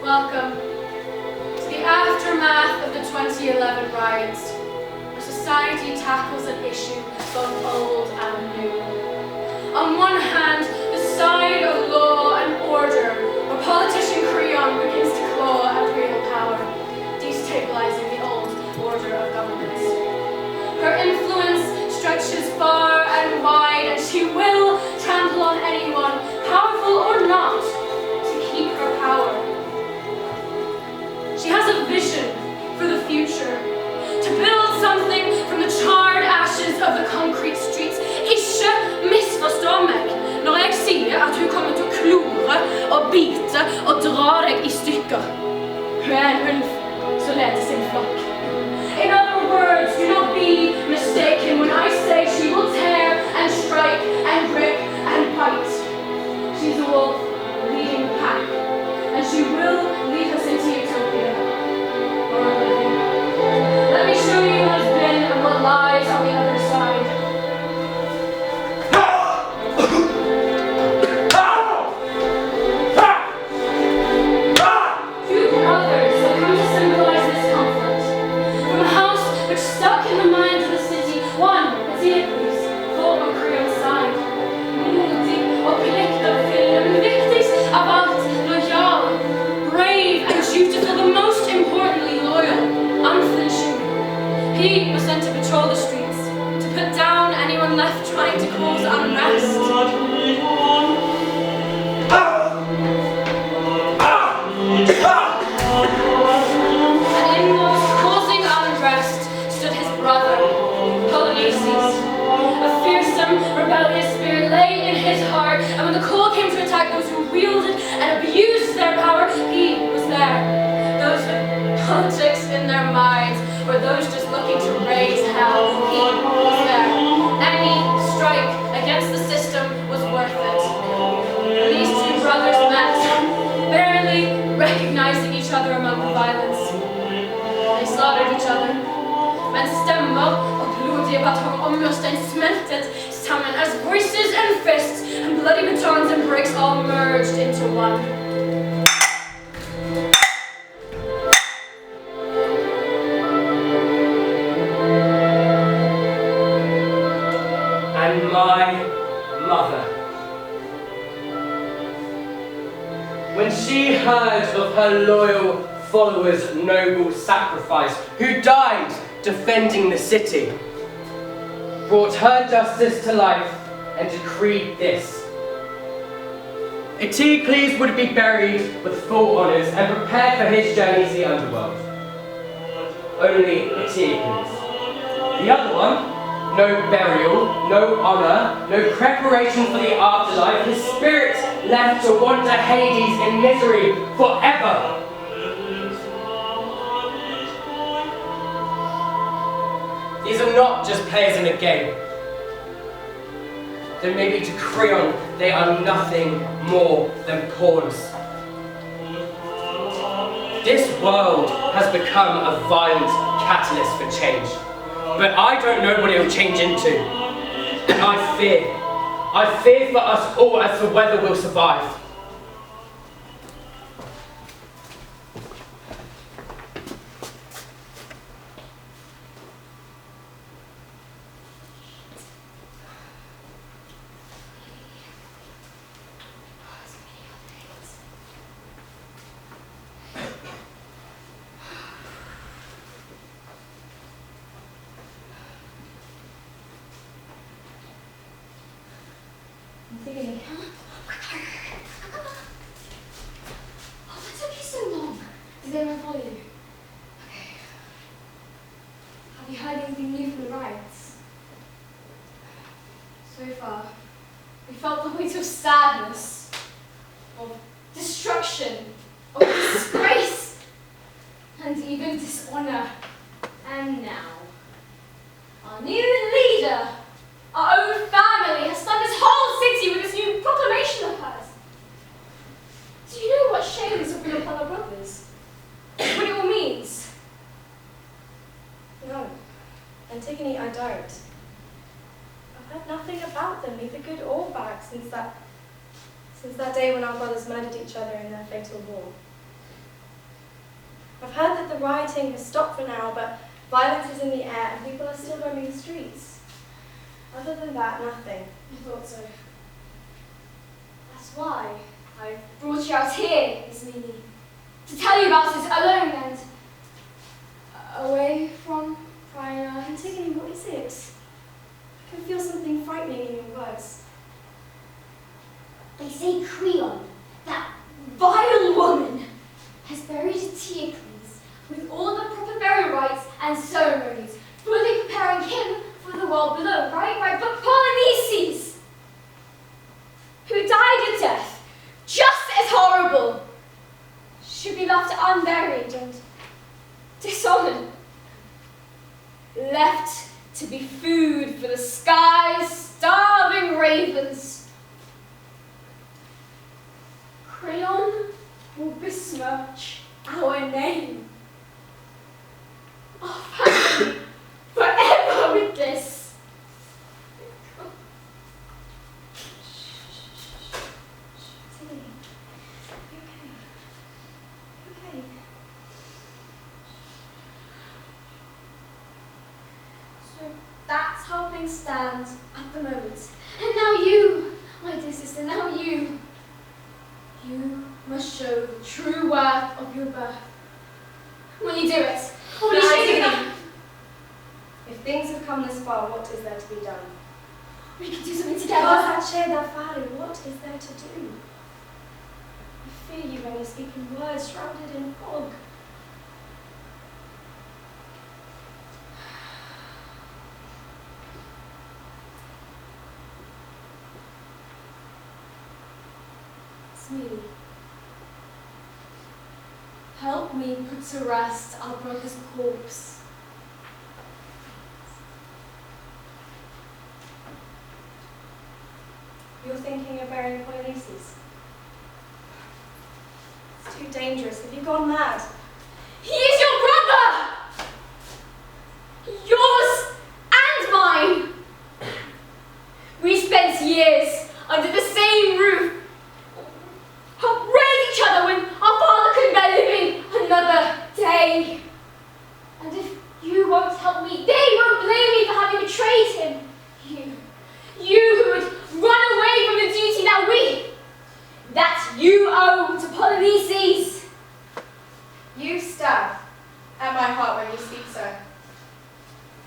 Welcome to the aftermath of the 2011 riots, where society tackles an issue both old and new. On one hand, the side of law and order, where politician Creon begins to claw at real power, destabilizing the old order of governments. Her influence stretches far and wide, and she will trample on anyone, powerful or not, to keep her power. She has a vision for the future, to build something from the charred ashes of the concrete streets. Ikke misforstå meg når jeg sier at hun kommer til å klore og bite og dra deg I stykker. Hun en ulv som leder sin flokk. In other words, do not be mistaken when I say she will tear and strike and rip and bite. She's a wolf leading the pack, and she will lead us into utopia or oblivion. Let me show you what has been and what lies on the other side. Two brothers have come to symbolize this conflict. From a house which stuck in the minds of the city, one, Sophocles, fought on Creon's side. Modig og pliktoppfyllende, men viktigst av alt, loyal, brave and dutiful, but most importantly loyal, unflinching. He was sent to patrol the streets, to put down anyone left trying to cause unrest. And in what was causing unrest stood his brother, Polynices. A fearsome, rebellious spirit lay in his heart, and when the call came to attack those who wielded and abused their power, he was there. Those with politics in their minds, or those just looking to raise hell, he was there. Any strike against the system was worth it. And these two brothers met, barely recognizing each other among the violence. They slaughtered each other. Men stemmer og blodige batonger og murstein smeltet sammen as voices and fists and bloody batons and bricks all merged into one. And my mother, when she heard of her loyal followers' noble sacrifice, who died defending the city, brought her justice to life and decreed this. Eteocles would be buried with full honours and prepared for his journey to the underworld. Only Eteocles. The other one, no burial, no honour, no preparation for the afterlife, his spirit left to wander Hades in misery forever. These are not just players in a game. Though maybe to Creon they are nothing more than pawns. This world has become a violent catalyst for change. But I don't know what it will change into. And I fear for us all as to whether we'll survive. Antigone, huh? Oh, what took you so long? Did anyone follow you? Okay. Have you heard anything new from the riots? So far, we felt the weight of sadness, of destruction, of disgrace, and even dishonor. And now, our new leader, our own family, has stunned this whole city with this new proclamation of hers. Do you know what shame this will bring upon our brothers? What it all means? No, Antigone, I don't. I've heard nothing about them, neither good or bad, since that day when our brothers murdered each other in their fatal war. I've heard that the rioting has stopped for now, but violence is in the air and people are still roaming the streets. Other than that, nothing. I thought so. That's why I brought you out here, Miss Mimi, to tell you about it alone and away from prying eyes. Antigone, what is it? I can feel something frightening in your words. They say Creon, that vile woman, has buried Eteocles with all the proper burial rites and ceremonies, fully preparing him for the world below, right? But Polynices, who died a death just as horrible, should be left unburied and dishonored, left to be food for the sky's starving ravens. Creon will besmirch our name, our family, forever with this. Antigone, you okay? You okay? So that's how things stand at the moment. And now you, my dear sister, now you must show the true worth of your birth. When you do it, when you show it, If things have come this far, what is there to be done? we can do something Cosa together. c'è da fare? What is there to do? I fear you when you speak in words shrouded in fog. Sweetie, help me put to rest our brother's corpse. You're thinking of burying Polynices? It's too dangerous. Have you gone mad? He is your brother! Yours and mine! We spent years under the same roof, raised each other when our father couldn't bear living another day. And if you won't help me, they won't blame me for having betrayed him. You who would run away from the duty that you owe to Polynices. You stab at my heart when you speak so.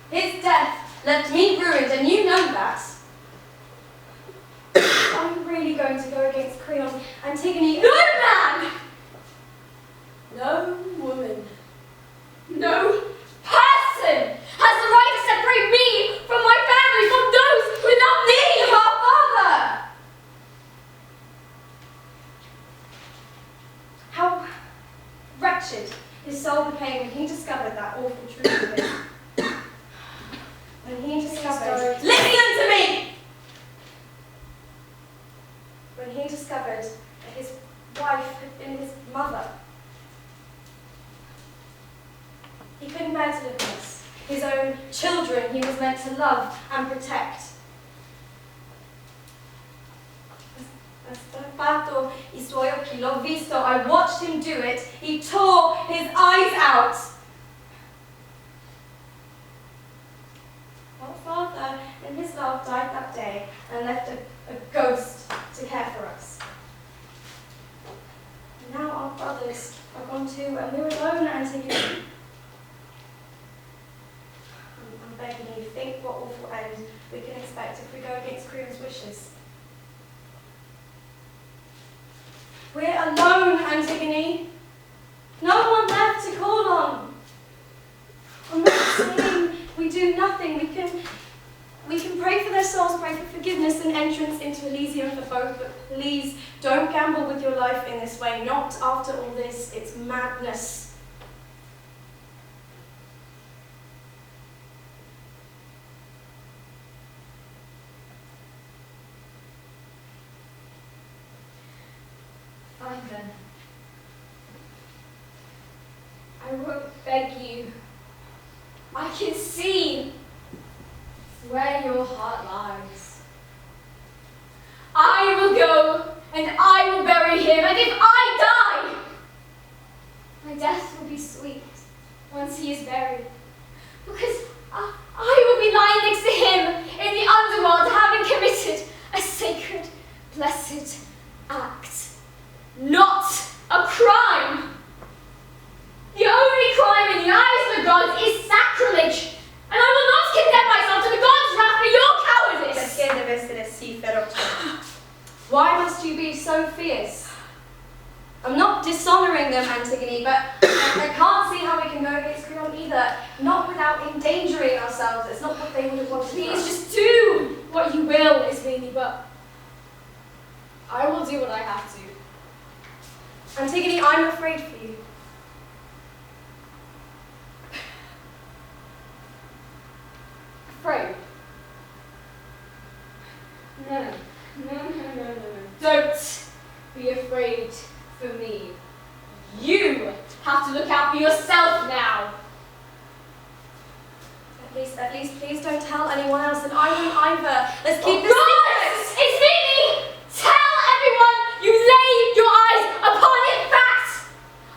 His death left me ruined, and you know that. Are you really going to go against Creon, Antigone? No man! No woman, no person has the right to separate me from my family, from those who love me, our father! How wretched his soul became when he discovered that awful truth of it. When he discovered... Listen to me! When he discovered that his wife had been his mother. He couldn't bear to live with us. His own children he was meant to love and protect. Ha strappato I suoi occhi, l'ho visto, I watched him do it. He tore his eyes out. Our father, in his love, died that day and left a ghost to care for us. And now our brothers are gone too, and we're alone, Antigone. I'm begging you, think what awful end we can expect if we go against Creon's wishes. We're alone, Antigone. No one left to call on. I'm not saying we do nothing. We can pray for their souls, pray for forgiveness and entrance into Elysium for both, but please don't gamble with your life in this way. Not after all this. It's madness. Fine then. I won't beg you. I can see where your heart lies. I will go and I will bury him, and if I die, My death will be sweet once he is buried, because I will be lying next to him in the underworld, having committed a sacred, blessed act, not a crime. The only crime in the eyes of the gods is sacrilege, and I will not condemn myself to the gods' wrath for your cowardice. Perché deve essere sì feroce? Why must you be so fierce? I'm not dishonoring them, Antigone, but I can't see how we can go against Creon either, not without endangering ourselves. It's not what they would have wanted. Please just do what you will, Ismene, but I will do what I have to. Antigone, I'm afraid for you. Afraid? No. Don't be afraid for me. You have to look out for yourself now. At least, please don't tell anyone else, and I won't either. Let's keep this secret. It's me! Tell everyone you lay your eyes upon it. Fact!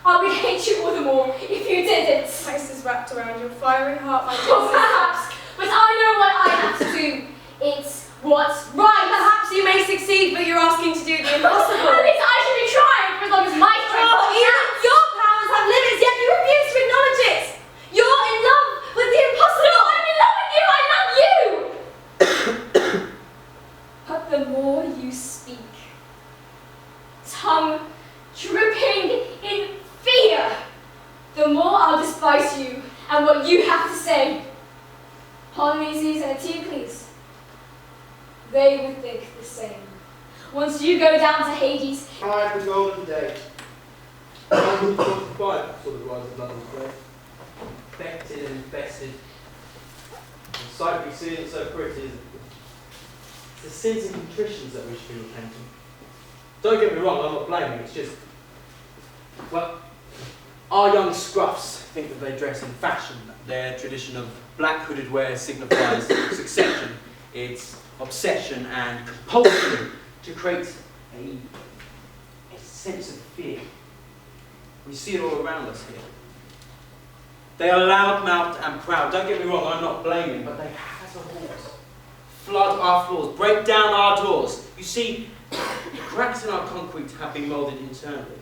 I would hate you all the more if you didn't. Ice is wrapped around your fiery heart, my dear Oh, sister. perhaps, but I know what I have to do. It's what's right. Perhaps you may succeed, but you're asking to do the impossible. At least I should be trying for as long as my strength holds Even out. your powers have limits, yet you refuse to acknowledge it. You're in love with the impossible. No, I'm in love with you. I love you. But the more you speak, tongue dripping in fear, the more I'll despise you and what you have to say. Polynesians and Eteocles, they would think the same. Once you go down to Hades, I have the golden date. 1945 saw the rise of London's grave. Infected and infested. The sight we see and so pretty is the sins and contritions that we should be repenting. Don't get me wrong, I'm not blaming, it's just, well, our young scruffs think that they dress in fashion. Their tradition of black hooded wear signifies succession. It's obsession and compulsion to create a sense of fear. We see it all around us here. They are loud-mouthed and proud. Don't get me wrong, I'm not blaming, but they have as a horse. Flood our floors, break down our doors. You see, the cracks in our concrete have been moulded internally.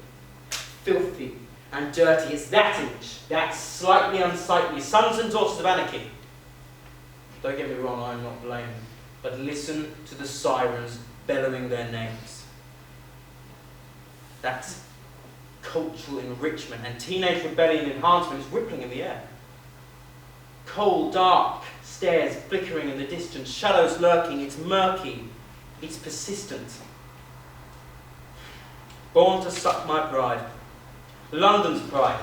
Filthy and dirty. It's that image, that slightly unsightly sons and daughters of anarchy. Don't get me wrong, I'm not blaming, but listen to the sirens bellowing their names. That cultural enrichment and teenage rebellion enhancement is rippling in the air. Cold, dark stairs flickering in the distance, shadows lurking, it's murky, it's persistent. Born to suck my pride, London's pride.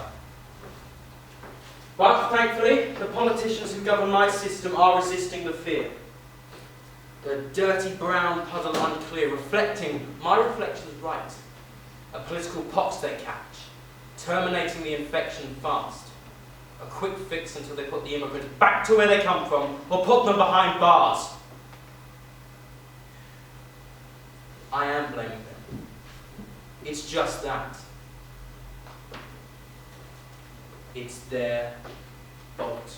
But thankfully, the politicians who govern my system are resisting the fear. The dirty brown puddle unclear, reflecting my reflections right. A political pox they catch, terminating the infection fast. A quick fix until they put the immigrants back to where they come from, or put them behind bars. I am blaming them. It's just that. It's their fault.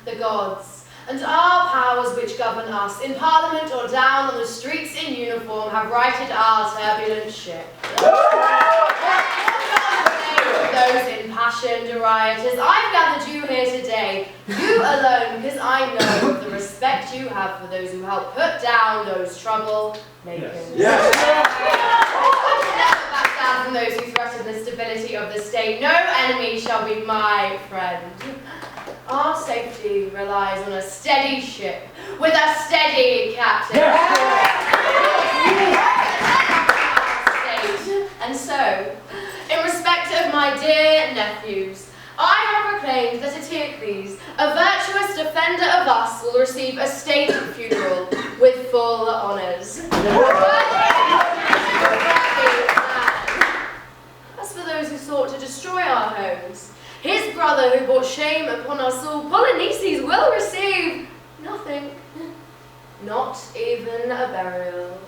The gods, and our powers which govern us, in parliament or down on the streets in uniform, have righted our turbulent ship. Those impassioned rioters, I've gathered you here today, you alone, because I know of the respect you have for those who help put down those troublemakers. Yes. Never back down from those who threaten the stability of the state. No enemy shall be my friend. Our safety relies on a steady ship with a steady captain. State, And so, in respect of my dear nephews, I have proclaimed that Eteocles, a virtuous defender of us, will receive a state funeral with full honours. As for those who sought to destroy our homes, his brother who brought shame upon us all, Polynices, will receive nothing, not even a burial.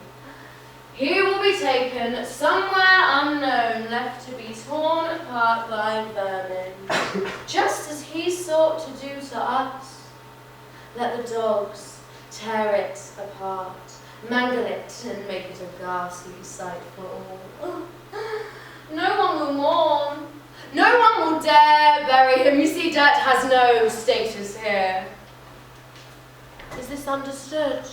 He will be taken somewhere unknown, left to be torn apart by vermin, just as he sought to do to us. Let the dogs tear it apart, mangle it, and make it a ghastly sight for all. No one will mourn. No one will dare bury him. You see, dirt has no status here. Is this understood?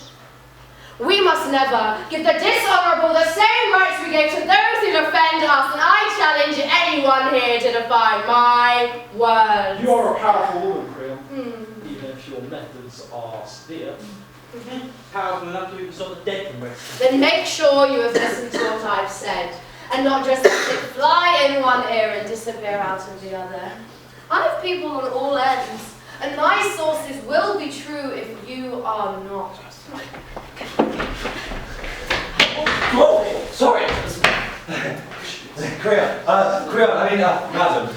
We must never give the dishonourable the same rights we gave to those who defend us, and I challenge anyone here to defy my words. You are a powerful woman, Creole, even if your methods are severe. Powerful enough to stop the dead from resting. Then make sure you have listened to what I've said, and not just let it fly in one ear and disappear out of the other. I have people on all ends, and my sources will be true if you are not. Oh, sorry. Creole, madam.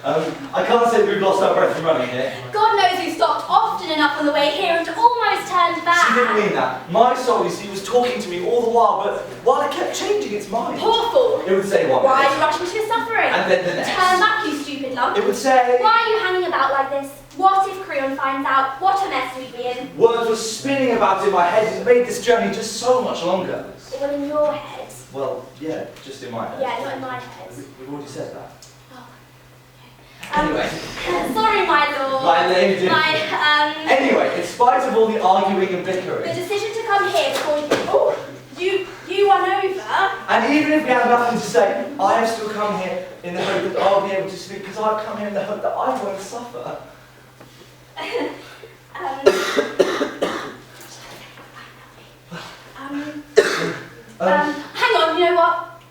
I can't say we've lost our breath in running here. God knows we stopped often enough on the way here and almost turned back. She didn't mean that. My soul, you see, was talking to me all the while, but while it kept changing its mind. Poor fool. It would say one Why are minute, you rushing to your suffering? and then the next. Turn back, you stupid lump. It would say... Why are you hanging about like this? What if Creon finds out? What a mess we'd be in. Words were spinning about in my head and made this journey just so much longer. Well, in your head. Well, yeah, just in my head. Yeah, not in my head. We've already said that. Oh. Anyway. Sorry, my lord. My lady. Anyway, in spite of all the arguing and the bickering, decision to come here before you won over. and even if we have nothing to say, I have still come here in the hope that I'll be able to speak, because I've come here in the hope that I won't suffer. Hang on, you know what?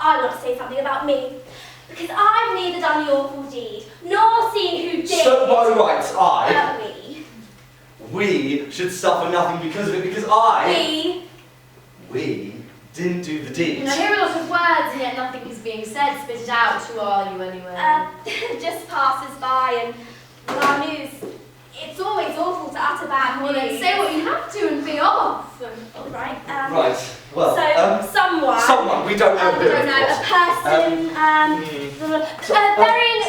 I want to say something about me. Because I've neither done the awful deed, nor seen who did So by rights, we. we should suffer nothing because of it, because we didn't do the deed. I hear a lot of words, and yet nothing is being said. Spit it out. Who are you anyway? Just passers by and our news. It's always awful to utter bad Well, then news. say what you have to and be off. Right. Right. Well, so someone we don't know we who. don't know, of a course. person,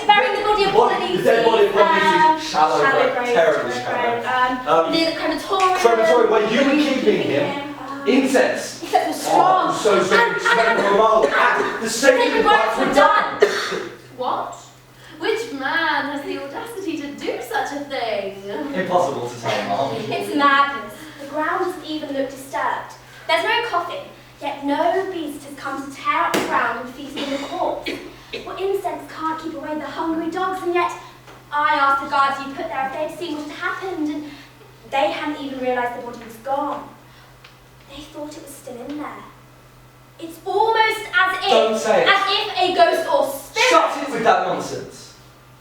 burying the body of Polynices. The dead body of Polynices, shallow grave, grave, terribly grave. shallow. Near the crematorium. Crematorium where you were keeping him. Incense. Incense was strong. Oh, so smelling remarkable. And the sacred rites were done. What? Which man has the audacity to do such a thing? Impossible to tell, Mom. It's madness. The ground doesn't even look disturbed. There's no coffin, yet no beast has come to tear up the ground and feast on the corpse. Well, incense can't keep away the hungry dogs, and yet I asked the guards you put there if they'd seen what had happened, and they hadn't even realised the body was gone. They thought it was still in there. It's almost Don't say it. as if a ghost or spirit. Shut it with that nonsense.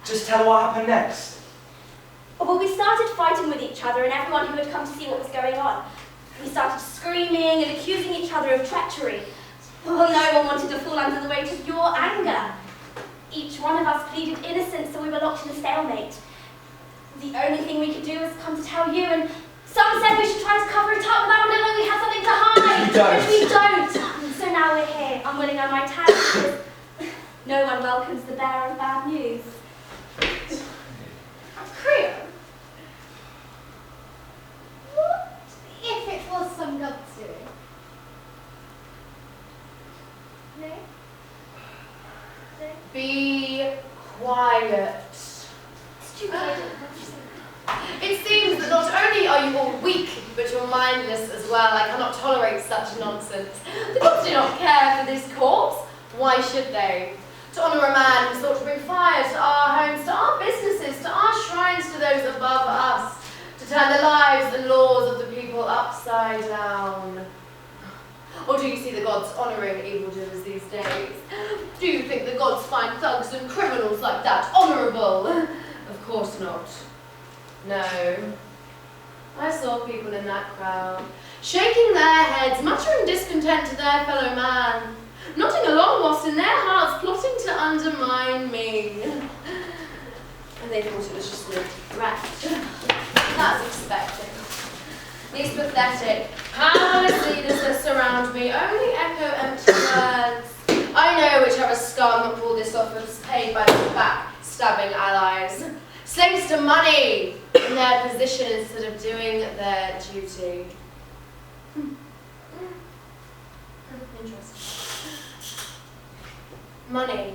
Just tell what happened next. Well, we started fighting with each other and everyone who had come to see what was going on. We started screaming and accusing each other of treachery. Well, no one wanted to fall under the weight of your anger. Each one of us pleaded innocence, so we were locked in a stalemate. The only thing we could do was come to tell you, and some said we should try to cover it up without knowing we had something to hide. You don't. But we don't. So now we're here, unwilling I might add, because no one welcomes the bearer of bad news. Creole? What if it was some god's doing? No? No? Be quiet. It seems that not only are you all weak, but you're mindless as well. I cannot tolerate such nonsense. The gods do not care for this corpse. Why should they? To honour a man who sought to bring fire to our homes, to our businesses, to our shrines, to those above us, to turn the lives and laws of the people upside down. Or do you see the gods honouring evildoers these days? Do you think the gods find thugs and criminals like that honourable? Of course not. No. I saw people in that crowd, shaking their heads, muttering discontent to their fellow man, nodding along whilst in their hearts plotting to undermine me. And they thought it was just an threat. That's expected. These pathetic, powerless leaders that surround me only echo empty words. I know whichever scum that pulled this off was paid by their back-stabbing allies. Slaves to money in their position instead of doing their duty. Interesting. Money.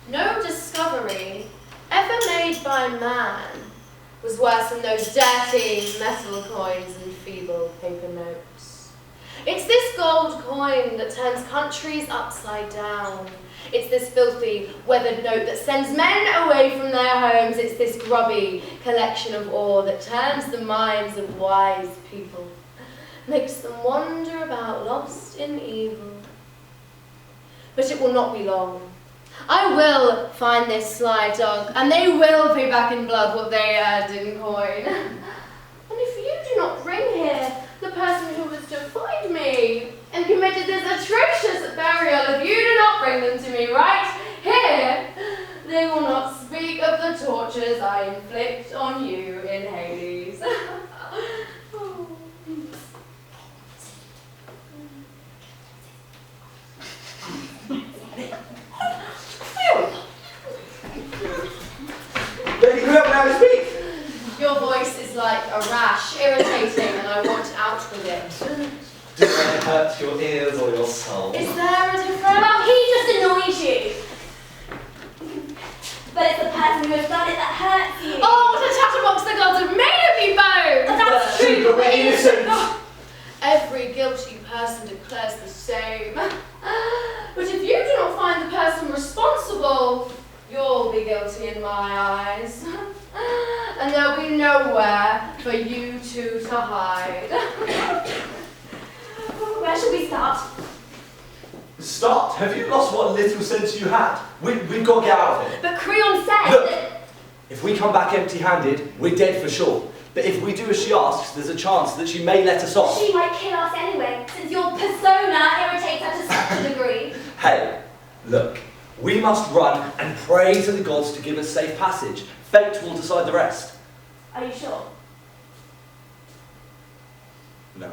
No discovery ever made by man was worse than those dirty metal coins and feeble paper notes. It's this gold coin that turns countries upside down. It's this filthy, weathered note that sends men away from their homes. It's this grubby collection of ore that turns the minds of wise people, makes them wander about lost in evil. But it will not be long. I will find this sly dog, and they will pay back in blood what they earned in coin. And if you do not bring here the person who was to find me and committed this atrocious burial, if you do not bring them to me right here, they will not speak of the tortures I inflict on you in Hades. Lady, whoever now to speak. Your voice is like a rash, irritating, and I want out with it. Does it hurt your ears or your soul? Is there a difference? Well, he just annoys you. But it's the person who has done it that hurts you. Oh, what a chatterbox the gods have made of you both! Oh, that's true, but we're innocent. Every guilty person declares the same. But if you do not find the person responsible, you'll be guilty in my eyes. And there'll be nowhere for you two to hide. Where shall we start? Start? Have you lost what little sense you had? We've got to get out of here. But Creon said Look, that... if we come back empty-handed, we're dead for sure. But if we do as she asks, there's a chance that she may let us off. She might kill us anyway, since your persona irritates her to such a degree. Hey, look, we must run and pray to the gods to give us safe passage. Fate will decide the rest. Are you sure? No.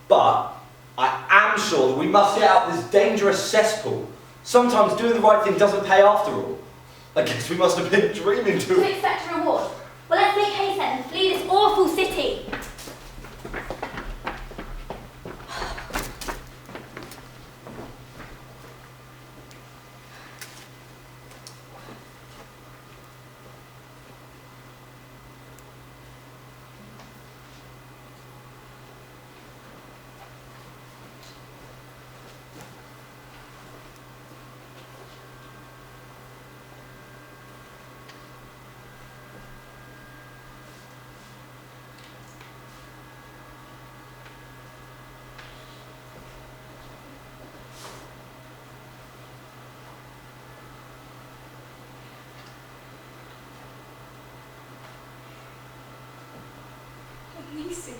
But I am sure that we must get out this dangerous cesspool. Sometimes doing the right thing doesn't pay after all. I guess we must have been dreaming To to... expect a reward. Well, let's make haste then and flee this awful city. Nieces.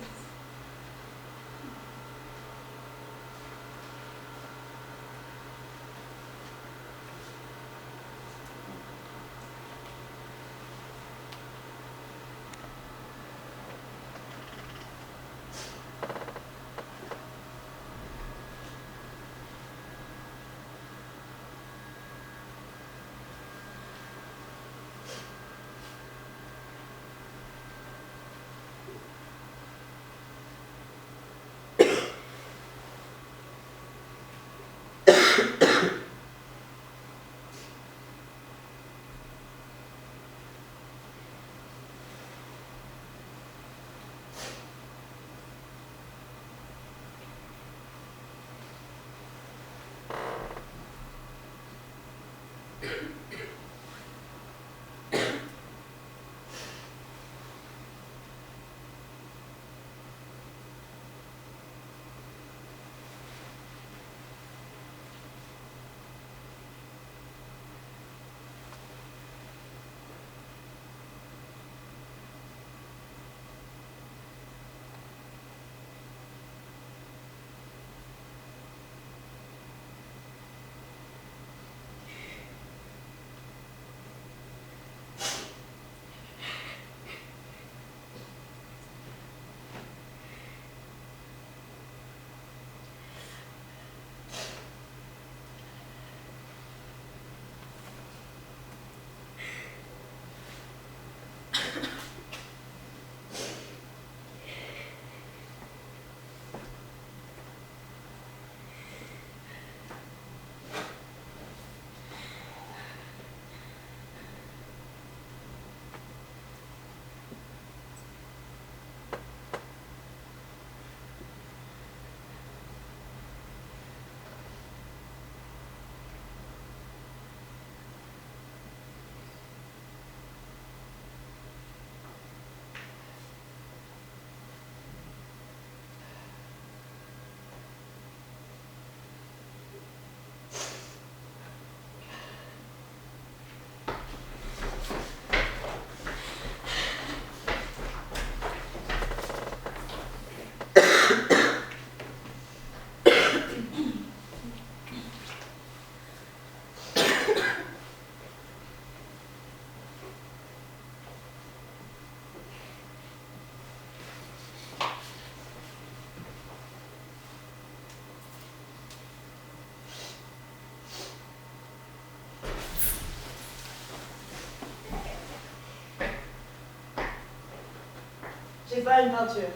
J'ai pas une peinture.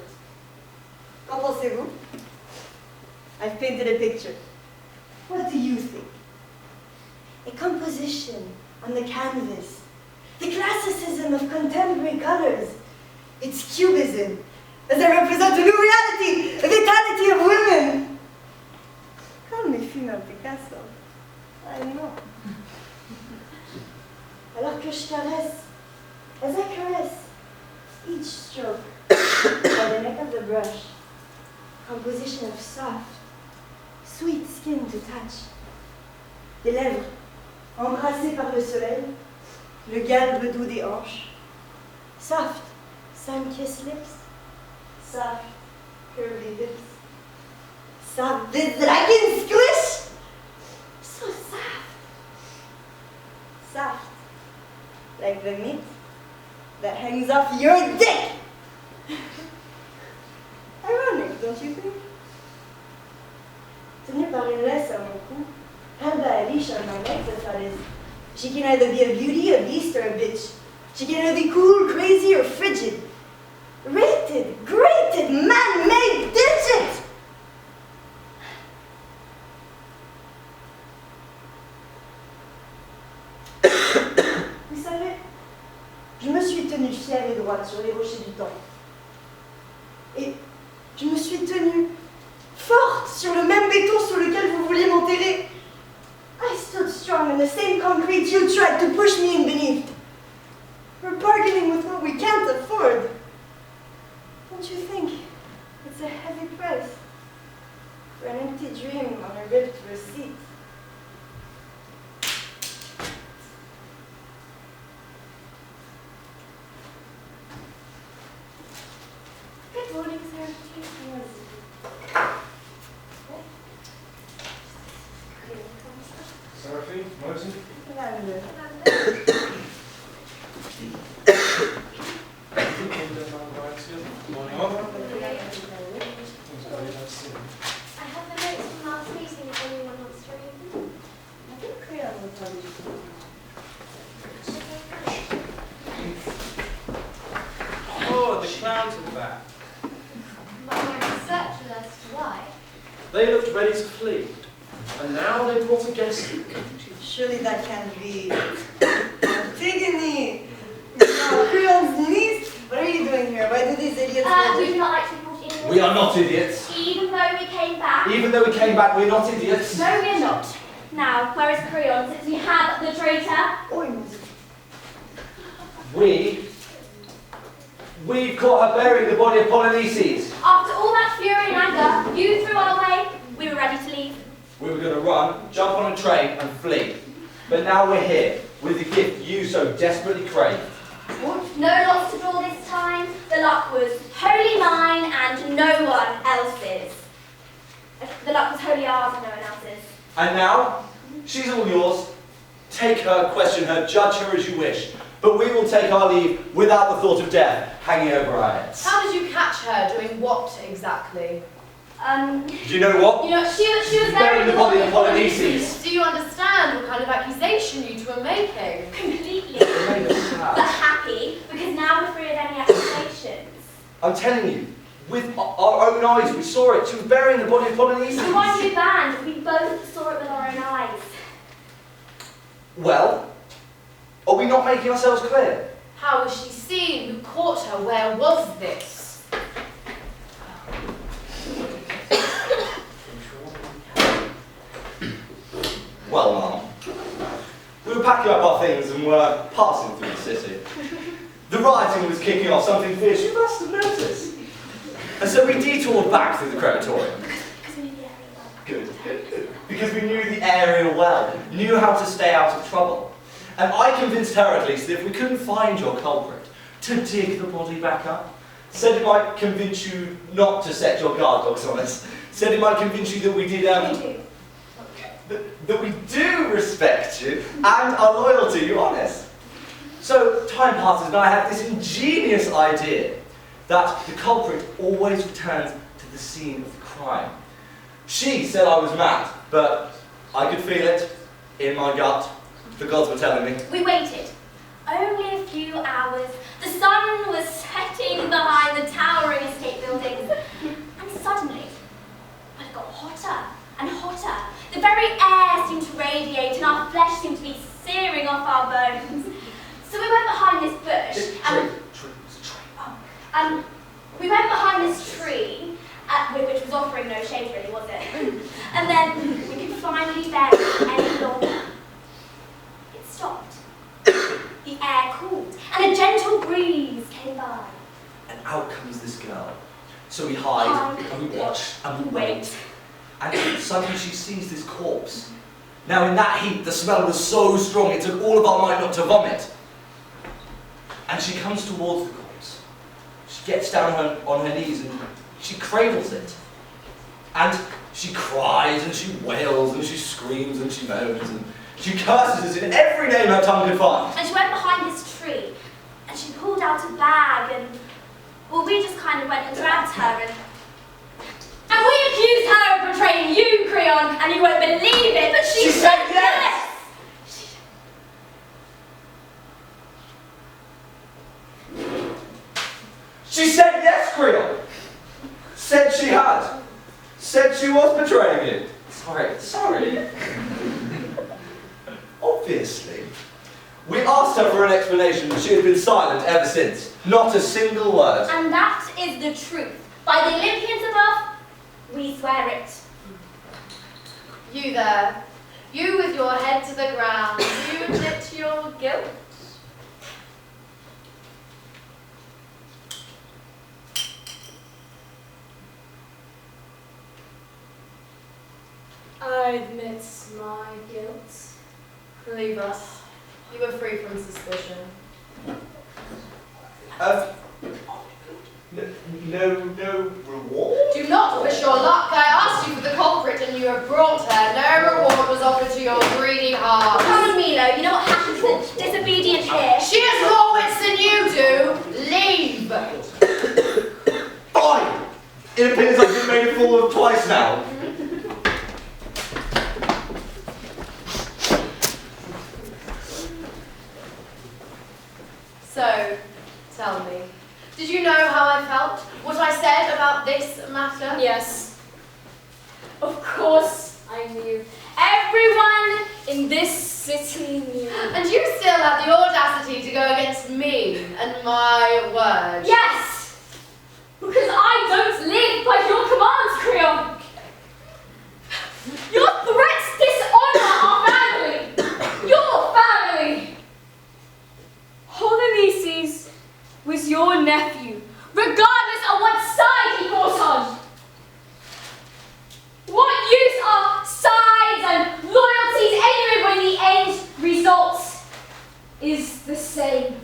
Qu'en pensez-vous? I've painted a picture. What do you think? A composition on the canvas. The classicism of contemporary colors. It's cubism. Does it represent a new reality? A vitality of women? Comme les films à Picasso. I know. Alors que je caresse, as I caress, each stroke by the neck of the brush, composition of soft, sweet skin to touch. Des lèvres embrassées par le soleil, le galbe doux des hanches. Soft, sun-kissed lips, soft, curvy lips. Soft, this dragon squish! So soft. Soft, like the meat that hangs off your dick! Ironic, don't you think? Tenue par une laisse à mon cou, held by a leash on my neck, the thought is, she can either be a beauty, a beast, or a bitch. She can either be cool, crazy, or frigid. Rated, grated, man-made digit! Vous savez, je me suis tenue fière et droite sur les rochers du temps. Et je me suis tenue forte sur le même béton sur lequel vous vouliez m'enterrer. I stood strong in the same concrete you tried to push me in beneath. We're bargaining with what we can't afford. Don't you think it's a heavy price for an empty dream on a ripped receipt? Good morning, sir. Seraphine, Mosen? Morning all. I have the notes from last meeting if anyone wants to read them. I think Creole will probably just Oh, the clowns are back. My research as to why. They looked ready to flee, and now they brought a guest. Surely that can't be Antigone! No, Creole's niece? What are you doing here? Why do these idiots We do not like to be brought in. We are not idiots. Even though we came back. Even though we came back, we're not idiots. No, we're not. Now, where is Creon, since we have the traitor? We've caught her burying the body of Polynices. After all that fury and anger you threw our way, we were ready to leave. We were going to run, jump on a train and flee. But now we're here, with the gift you so desperately crave. No loss to draw this time. The luck was wholly mine and no one else's. The luck was wholly ours and no one else's. And now, she's all yours. Take her, question her, judge her as you wish. But we will take our leave without the thought of death hanging over our heads. How did you catch her doing what exactly? Do you know what? You know, she was Burying the body of Polynices. Do you understand what kind of accusation you two are making? completely, It made us sad. but happy, because now we're free of any accusations. I'm telling you, with our own eyes we saw it. She was burying the body of Polynices. The one you banned, we both saw it with our own eyes. Well, are we not making ourselves clear? How was she seen? Who caught her? Where was this? Well, Mum, we were packing up our things and were passing through the city. The rioting was kicking off something fierce, you must have noticed. And so we detoured back through the crematorium. Because we knew the area well. Good. Because we knew the area well, knew how to stay out of trouble. And I convinced her at least that if we couldn't find your culprit, to dig the body back up. Said it might convince you not to set your guard dogs on us. Said it might convince you that we did, that we do respect you and are loyal to you, honest. So time passes and I have this ingenious idea that the culprit always returns to the scene of the crime. She said I was mad, but I could feel it in my gut. The gods were telling me. We waited. Only a few hours. The sun was setting behind and the towering estate buildings. And suddenly, it got hotter and hotter. The very air seemed to radiate and our flesh seemed to be searing off our bones. So we went behind this bush and we went behind this tree, which was offering no shade really, was it? And then we could finally bear it any longer. It stopped. The air cooled and a gentle breeze came by. And out comes this girl. So we hide and we watch and we wait. And suddenly she sees this corpse. Now in that heat, the smell was so strong it took all of our might not to vomit. And she comes towards the corpse. She gets down on her knees and she cradles it. And she cries and she wails and she screams and she moans and she curses us in every name her tongue could find. And she went behind this tree and she pulled out a bag and, well, we just kind of went and grabbed her and we accused her of betraying you, Creon, and you won't believe it, but she said yes! She said yes, Creon. Said she had. Said she was betraying you. Sorry. Obviously. We asked her for an explanation, but she has been silent ever since. Not a single word. And that is the truth. By the Olympians above, we swear it. You there, you with your head to the ground, you admit your guilt? I admit my guilt. Leave us. You were free from suspicion. No reward? Do not wish your luck. I asked you for the culprit and you have brought her. No reward was offered to your greedy heart. Come on, Milo, you know what happens to the disobedient here? She has more wits than you do. Leave. Fine! It appears I've been made a fool of twice now. So, tell me, did you know how I felt? What I said about this matter? Yes. Of course I knew. Everyone in this city knew. And you still had the audacity to go against me and my word? Yes! Because I don't live by your commands, Creon. Your threats dishonor our family. Your family. Holonices was your nephew, regardless of what side he fought on. What use are sides and loyalties anyway when the end result is the same?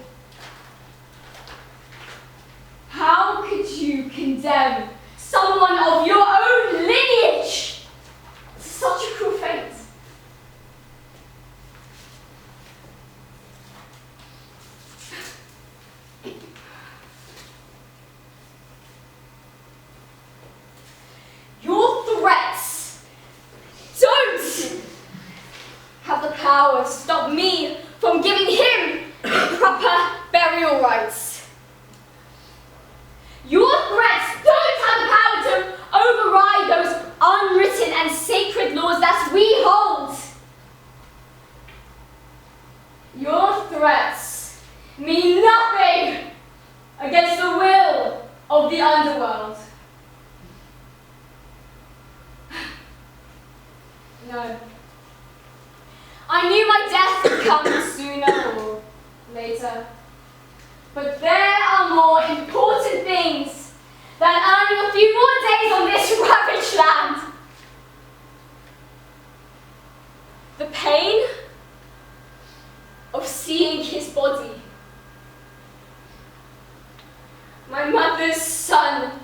How could you condemn someone of your own lineage to such a cruel fate? Your threats don't have the power to stop me from giving him proper burial rites. Your threats don't have the power to override those unwritten and sacred laws that we hold. Your threats mean nothing against the will of the underworld. No. I knew my death would come sooner or later. But there are more important things than earning a few more days on this ravaged land. The pain of seeing his body. My mother's son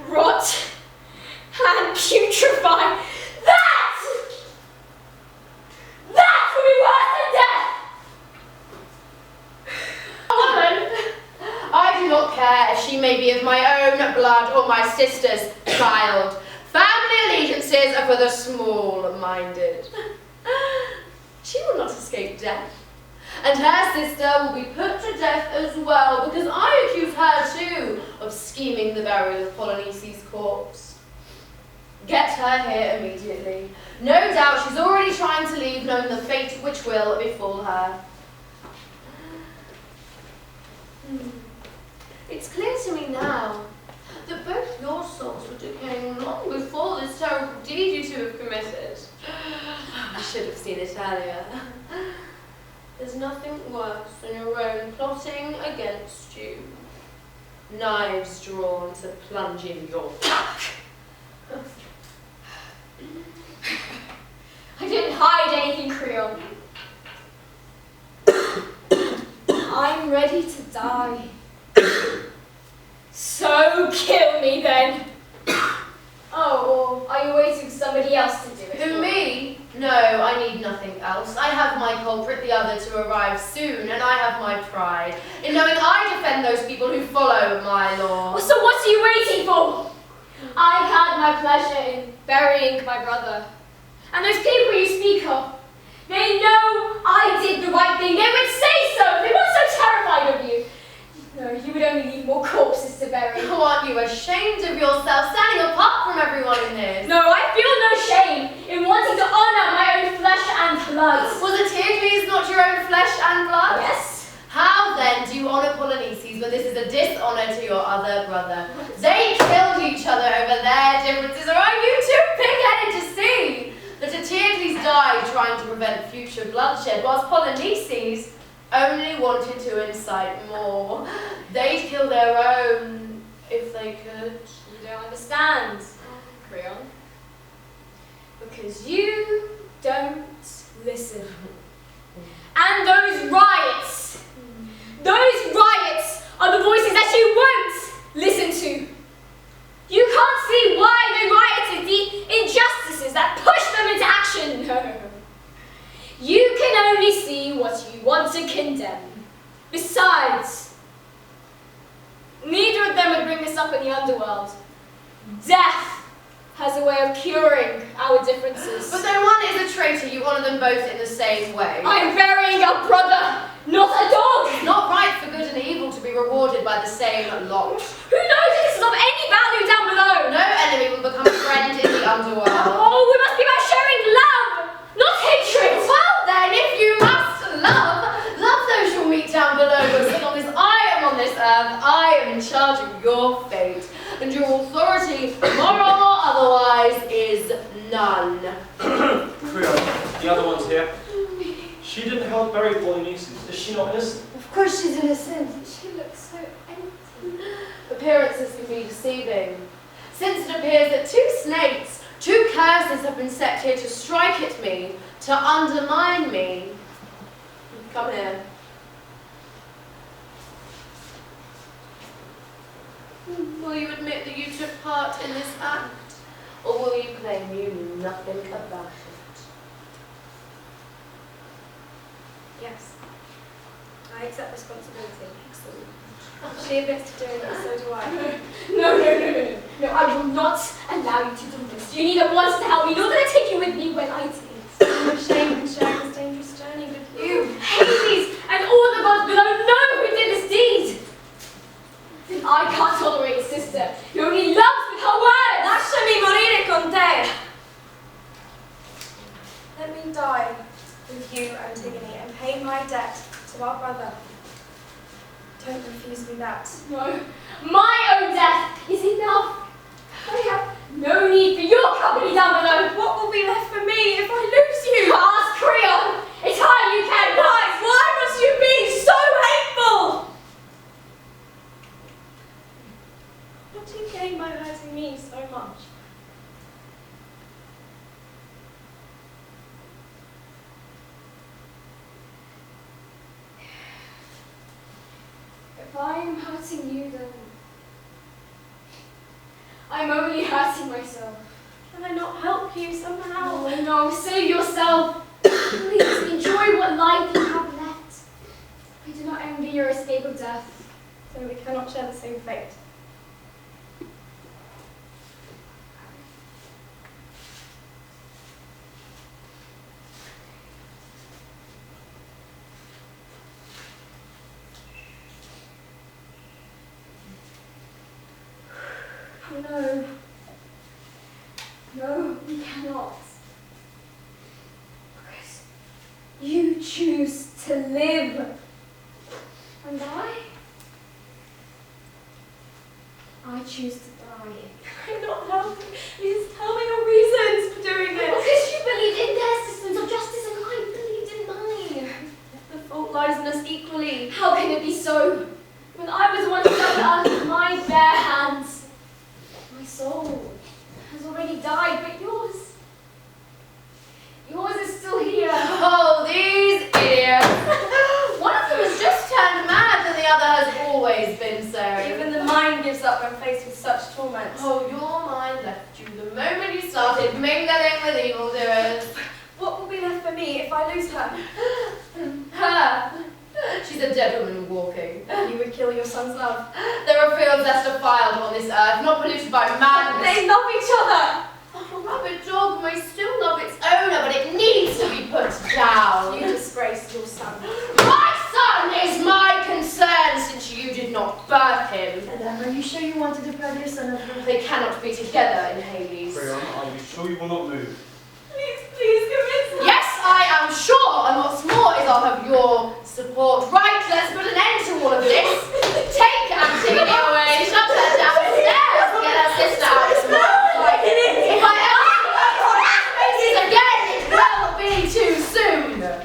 rot and putrefy. That would be worse than death! Woman, I do not care if she may be of my own blood or my sister's child. Family allegiances are for the small-minded. She will not escape death. And her sister will be put to death as well, because I accuse her too of scheming the burial of Polyneices' corpse. Get her here immediately. No doubt she's already trying to leave, knowing the fate which will befall her. It's clear to me now that both your souls were decaying long before this terrible deed you two have committed. I should have seen it earlier. There's nothing worse than your own plotting against you. Knives drawn to plunge in your back. I didn't hide anything, Creon. I'm ready to die. So kill me then. Oh, or are you waiting for somebody else to do it? Who, me? No, I need nothing else. I have my culprit, the other, to arrive soon, and I have my pride in knowing I defend those people who follow my law. So what are you waiting for? I've had my pleasure in burying my brother. And those people you speak of, they know I did the right thing. They would say so. They weren't so terrified of you. No, you would only leave more corpses to bury. Oh, aren't you ashamed of yourself, standing apart from everyone in this? No, I feel no shame in wanting to honour my own flesh and blood. Was Antigone not your own flesh and blood? Yes. How then do you honour Polyneices when this is a dishonour to your other brother? They killed each other over their differences, or are you too pig-headed to see that Antigone died trying to prevent future bloodshed, whilst Polyneices only wanted to incite more? They'd kill their own if they could. You don't understand, Creon. Because you don't listen. And those riots are the voices that you won't listen to. You can't see why they rioted, the injustices that push them into action. No. You can only see what you want to condemn. Besides, neither of them would bring this up in the underworld. Death has a way of curing our differences. But though one is a traitor, you honour them both in the same way. I'm burying a brother, not a dog! It's not right for good and evil to be rewarded by the same lot. Who knows if this is of any value down below? No enemy will become a friend in the underworld. Oh, we must be about sharing love, not hatred! Well then, if you must love those you'll meet down below, but as long as I am on this earth, I am in charge of your fate, and your authority, moral or otherwise, is none. Creon, the other one's here. She didn't help bury Polyneices. Is she not innocent? Of course she's innocent. She looks so empty. Appearances can be deceiving, since it appears that two curses have been set here to strike at me, to undermine me. Come here. Will you admit that you took part in this act, or will you claim you knew nothing about it? Yes. I accept responsibility. Excellent. She admits to doing it, so do I. No, I will not allow you to do this. You neither want to help me, nor did I take you with me when I did. I'm ashamed in sharing this dangerous journey with you. Hades and all the gods below know who did this deed. And I can't tolerate a sister who only loves with her words. Lasciami morire con te. Let me die with you, Antigone, and pay my debt to our brother. Don't refuse me that. No, my own death is enough. I have no need for your company down below. What will be left for me if I lose you? Ask Creon. It's high you can. Why must you be so hateful? What do you gain by hurting me so much? If I'm hurting you, then I'm only hurting myself. Can I not help you somehow? No, save yourself. Please enjoy what life you have left. I do not envy your escape of death. So we cannot share the same fate. no. No, we cannot. Because you choose to live. And I choose to die. I'm not helping. Please tell me your reasons for doing it. Because you believed in their systems of justice and I believed in mine. The fault lies in us equally. How can it be so? When I was the one who dug the earth with my bare hands. My soul has already died, but yours is still here. Oh, these idiots! One of them has just turned mad and the other has always been so. Even the mind gives up when faced with such torment. Oh, your mind left you the moment you started mingling with evildoers. What will be left for me if I lose her? Her! She's a dead woman walking. You would kill your son's love. There are fields less defiled on this earth, not polluted by madness. They love each other. A rabid dog may still love its owner, but it needs to be put down. You disgraced your son. My son is my concern since you did not birth him. Madame, are you sure you want to deprive your son of her? They cannot be together in Hades. Freon, are you sure you will not move? Please convince me. Yes, I am sure, and what's more is I'll have your support. Right, let's put an end to all of this. Take Antigone away, shut her downstairs, get her sister out of my life. If I ever see her faces again, it will be too soon.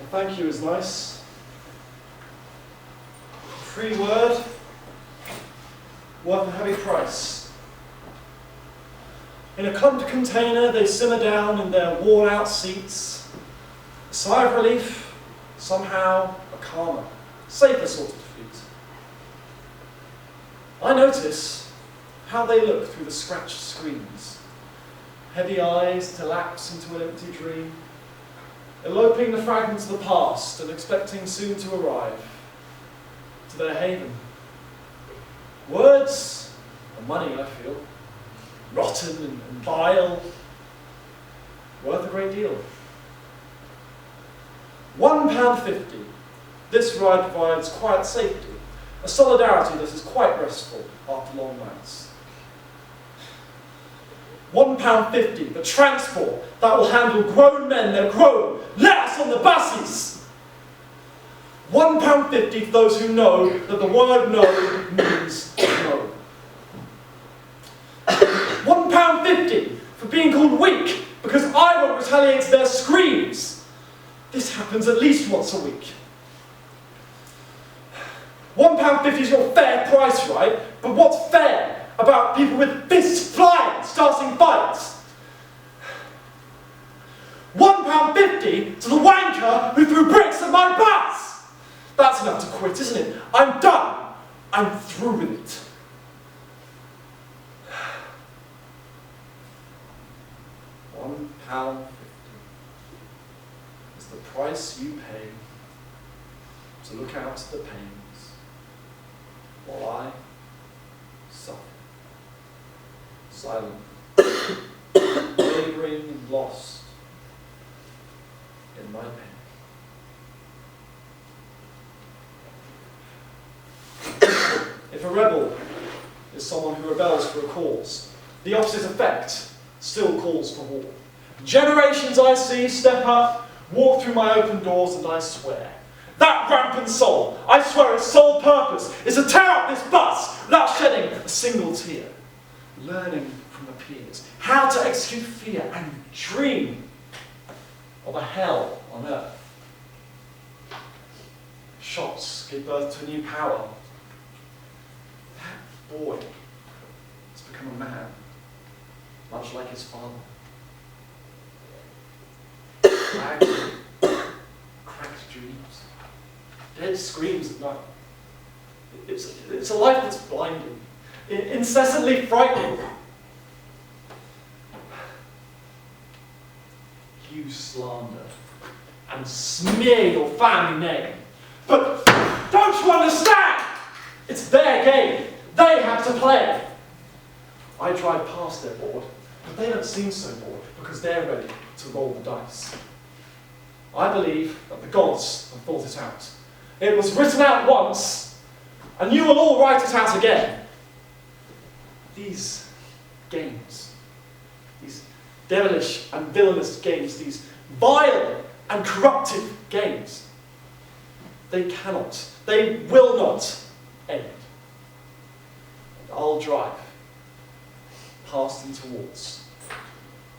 Thank you is nice. Free word, worth a heavy price. In a clumped container, they simmer down in their worn-out seats. A sigh of relief, somehow a calmer, safer sort of defeat. I notice how they look through the scratched screens. Heavy eyes to lapse into an empty dream. Eloping the fragments of the past and expecting soon to arrive to their haven. Words are money, I feel, rotten and vile, worth a great deal. £1.50. This ride provides quiet safety, a solidarity that is quite restful after long nights. £1.50, the transport that will handle grown men, they're grown. Let us on the buses! £1.50 for those who know that the word no means no. £1.50 for being called weak because I won't retaliate to their screams. This happens at least once a week. £1.50 is your fair price, right? But what's fair about people with fists flying, starting fights? £1.50 to the wanker who threw bricks at my bus! That's enough to quit, isn't it? I'm done. I'm through with it. £1.50 is the price you pay to look out at the pains while I suffer. Silent, labouring and lost in my pain. If a rebel is someone who rebels for a cause, the opposite effect still calls for war. Generations I see step up, walk through my open doors, and I swear, that rampant soul, I swear its sole purpose is to tear up this bus without shedding a single tear. Learning from the peers how to execute fear and dream of a hell on earth. Shots gave birth to a new power. That boy has become a man, much like his father. Agony, cracked dreams, dead screams at night. It's a life that's blinding, incessantly frightening. spew slander and smear your family name. But don't you understand? It's their game. They have to play. I drive past their board, but they don't seem so bored because they're ready to roll the dice. I believe that the gods have thought it out. It was written out once, and you will all write it out again. These games, these devilish and villainous games, these vile and corruptive games, they cannot, they will not end. And I'll drive past them towards.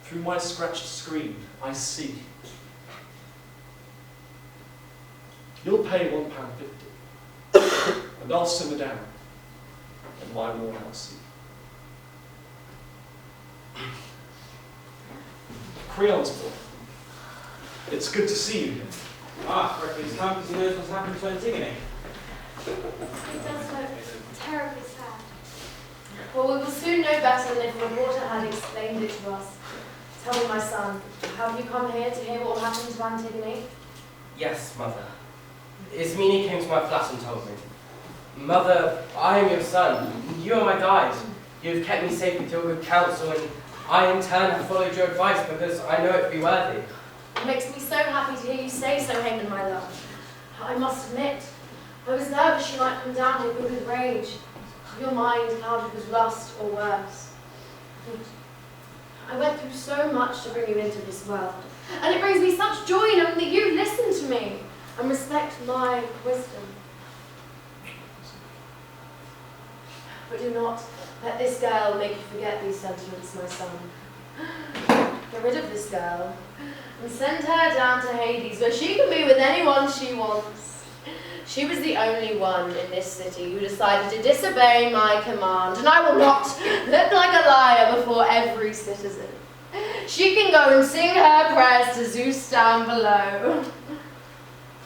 Through my scratched screen, I see. You'll pay £1.50, and I'll simmer down in my worn-out seat. Creon's boy, it's good to see you here. Ah, reckon he's come because he knows what's happened to Antigone. It does look terribly sad. Well, we will soon know better than if a reporter had explained it to us. Tell me, my son, have you come here to hear what will happen to Antigone? Yes, Mother. Ismene came to my flat and told me. Mother, I am your son. You are my guide. You have kept me safe with your good counsel, and I in turn have followed your advice because I know it to be worthy. It makes me so happy to hear you say so, Haman, my love. I must admit, I was nervous she might come down here filled with rage. Your mind clouded with lust or worse. I went through so much to bring you into this world, and it brings me such joy knowing that you listen to me and respect my wisdom. But do not let this girl make you forget these sentiments, my son. Get rid of this girl and send her down to Hades, where she can be with anyone she wants. She was the only one in this city who decided to disobey my command, and I will not look like a liar before every citizen. She can go and sing her prayers to Zeus down below.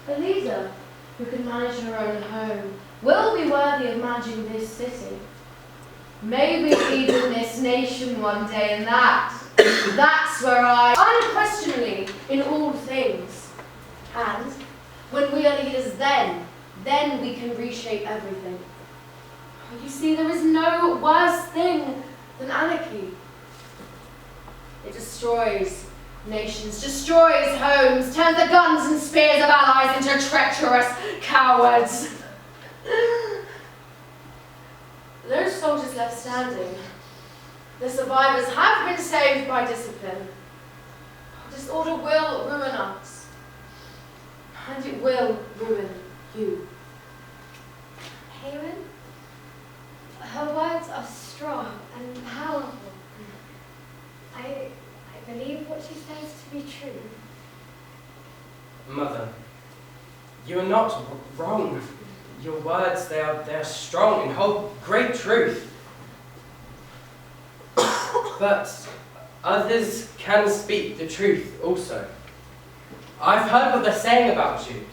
A leader who can manage her own home will be worthy of managing this city. Maybe even this nation one day, and that's where unquestionably in all things. And when we are leaders then we can reshape everything. You see, there is no worse thing than anarchy. It destroys nations, destroys homes, turns the guns and spears of allies into treacherous cowards. Those soldiers left standing, the survivors have been saved by discipline. Disorder will ruin us, and it will ruin you. Haman, her words are strong and powerful. I believe what she says to be true. Mother, you are not wrong. Your words, they are strong and hold great truth. But others can speak the truth also. I've heard what they're saying about you,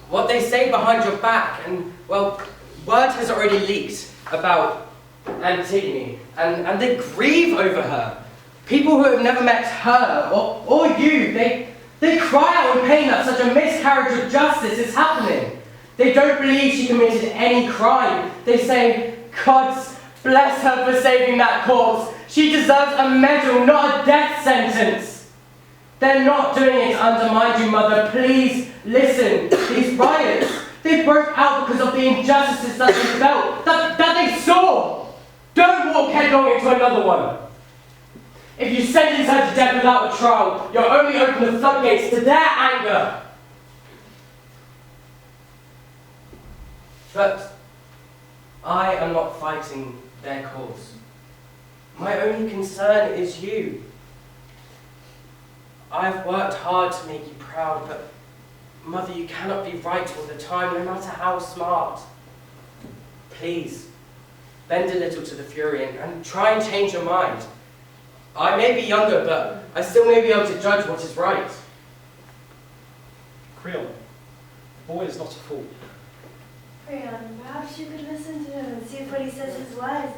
what they say behind your back, and, well, word has already leaked about Antigone, and they grieve over her. People who have never met her, or you, they cry out in pain that such a miscarriage of justice is happening. They don't believe she committed any crime. They say, God bless her for saving that corpse. She deserves a medal, not a death sentence. They're not doing it to undermine you, Mother. Please listen. These riots, they broke out because of the injustices that they felt, that they saw. Don't walk headlong into another one. If you sentence her to death without a trial, you'll only open the floodgates to their anger. But I am not fighting their cause. My only concern is you. I have worked hard to make you proud, but Mother, you cannot be right all the time, no matter how smart. Please, bend a little to the fury and try and change your mind. I may be younger, but I still may be able to judge what is right. Creon, the boy is not a fool. Creon, perhaps you could listen to him and see if what he says is wise.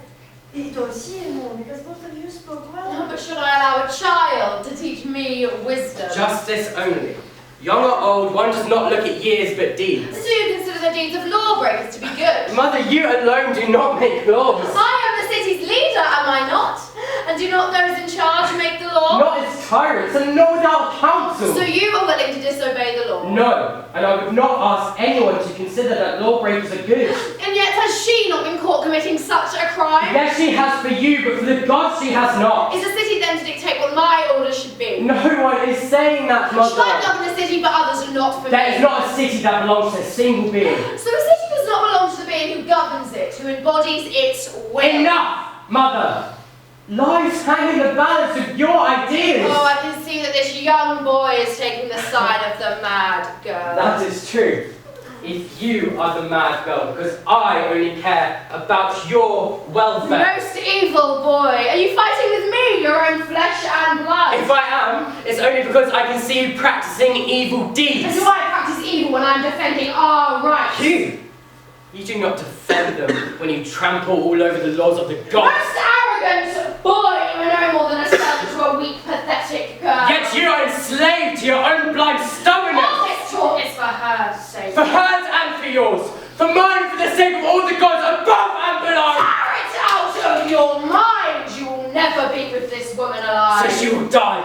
Et toi aussi, Edmond, because both of you spoke well. No, but should I allow a child to teach me wisdom? Justice only. Young or old, one does not look at years but deeds. Do you consider the deeds of lawbreakers to be good? Mother, you alone do not make laws. I am the city's leader, am I not? And do not those in charge make the law? Not as tyrants, and no without counsel. So you are willing to disobey the law? No, and I would not ask anyone to consider that lawbreakers are good. And yet has she not been caught committing such a crime? Yes, she has for you, but for the gods she has not. Is the city then to dictate what my orders should be? No one is saying that, Mother. Should I govern the city, but others are not for There me? is not a city that belongs to a single being. So the city does not belong to the being who governs it, who embodies its will. Enough, Mother! Lives hang in the balance of your ideas. Oh, I can see that this young boy is taking the side of the mad girl. That is true. If you are the mad girl, because I only care about your welfare. Most evil boy, are you fighting with me, your own flesh and blood? If I am, it's only because I can see you practicing evil deeds. And do I practice evil when I'm defending our rights? You do not defend them when you trample all over the laws of the gods. Most arrogant boy, you are no more than a servant to a weak, pathetic girl. Yet you are enslaved to your own blind stubbornness. All this talk is for her sake. For hers and for yours. For mine, for the sake of all the gods above and below. Tear it out of your mind. You will never be with this woman alive. So she will die.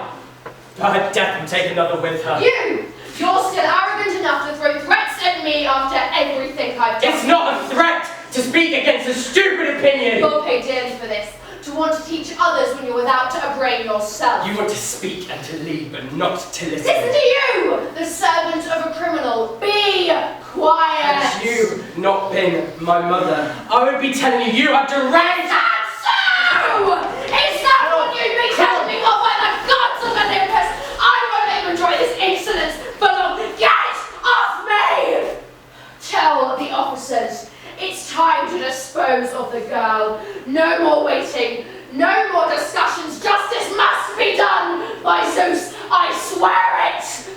Her death will take another with her. You're still arrogant enough to throw threats at me after everything I've done. It's not a threat to speak against a stupid opinion. You'll pay dearly for this. To want to teach others when you're without a brain yourself. You want to speak and to lead, but not to listen. Listen to you, the servant of a criminal. Be quiet. Had you not been my mother, I would be telling you you are deranged. That's so! Is that what you'd be telling me? What by the gods of Olympus? I won't let you enjoy this insolence for long. Get off me! Tell the officers it's time to dispose of the girl. No more waiting. No more discussions. Justice must be done. By Zeus, I swear it.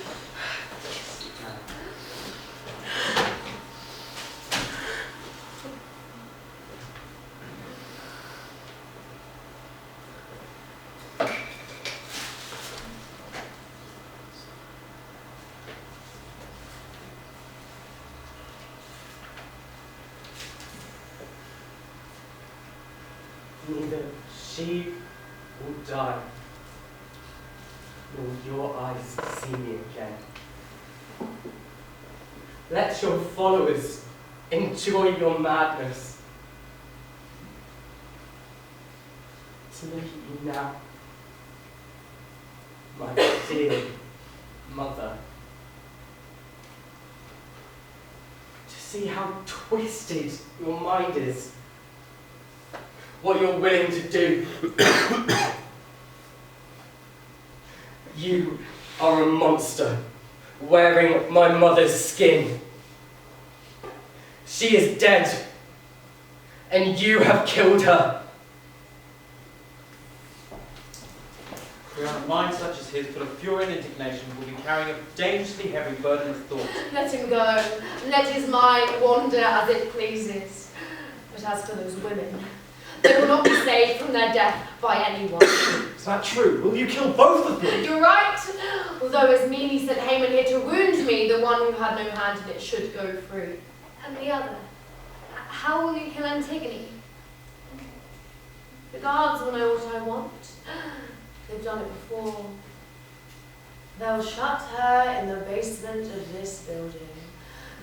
Neither she will die, nor your eyes see me again. Let your followers enjoy your madness. To look at you now, my dear mother, to see how twisted your mind is, what you're willing to do. You are a monster, wearing my mother's skin. She is dead, and you have killed her. A mind such as his, full of fury and indignation, will be carrying a dangerously heavy burden of thought. Let him go. Let his mind wander as it pleases. But as for those women, they will not be saved from their death by anyone. Is that true? Will you kill both of them? You're right. Although as Mimi sent Haman here to wound me, the one who had no hand in it should go free. And the other? How will you kill Antigone? The guards will know what I want. They've done it before. They'll shut her in the basement of this building,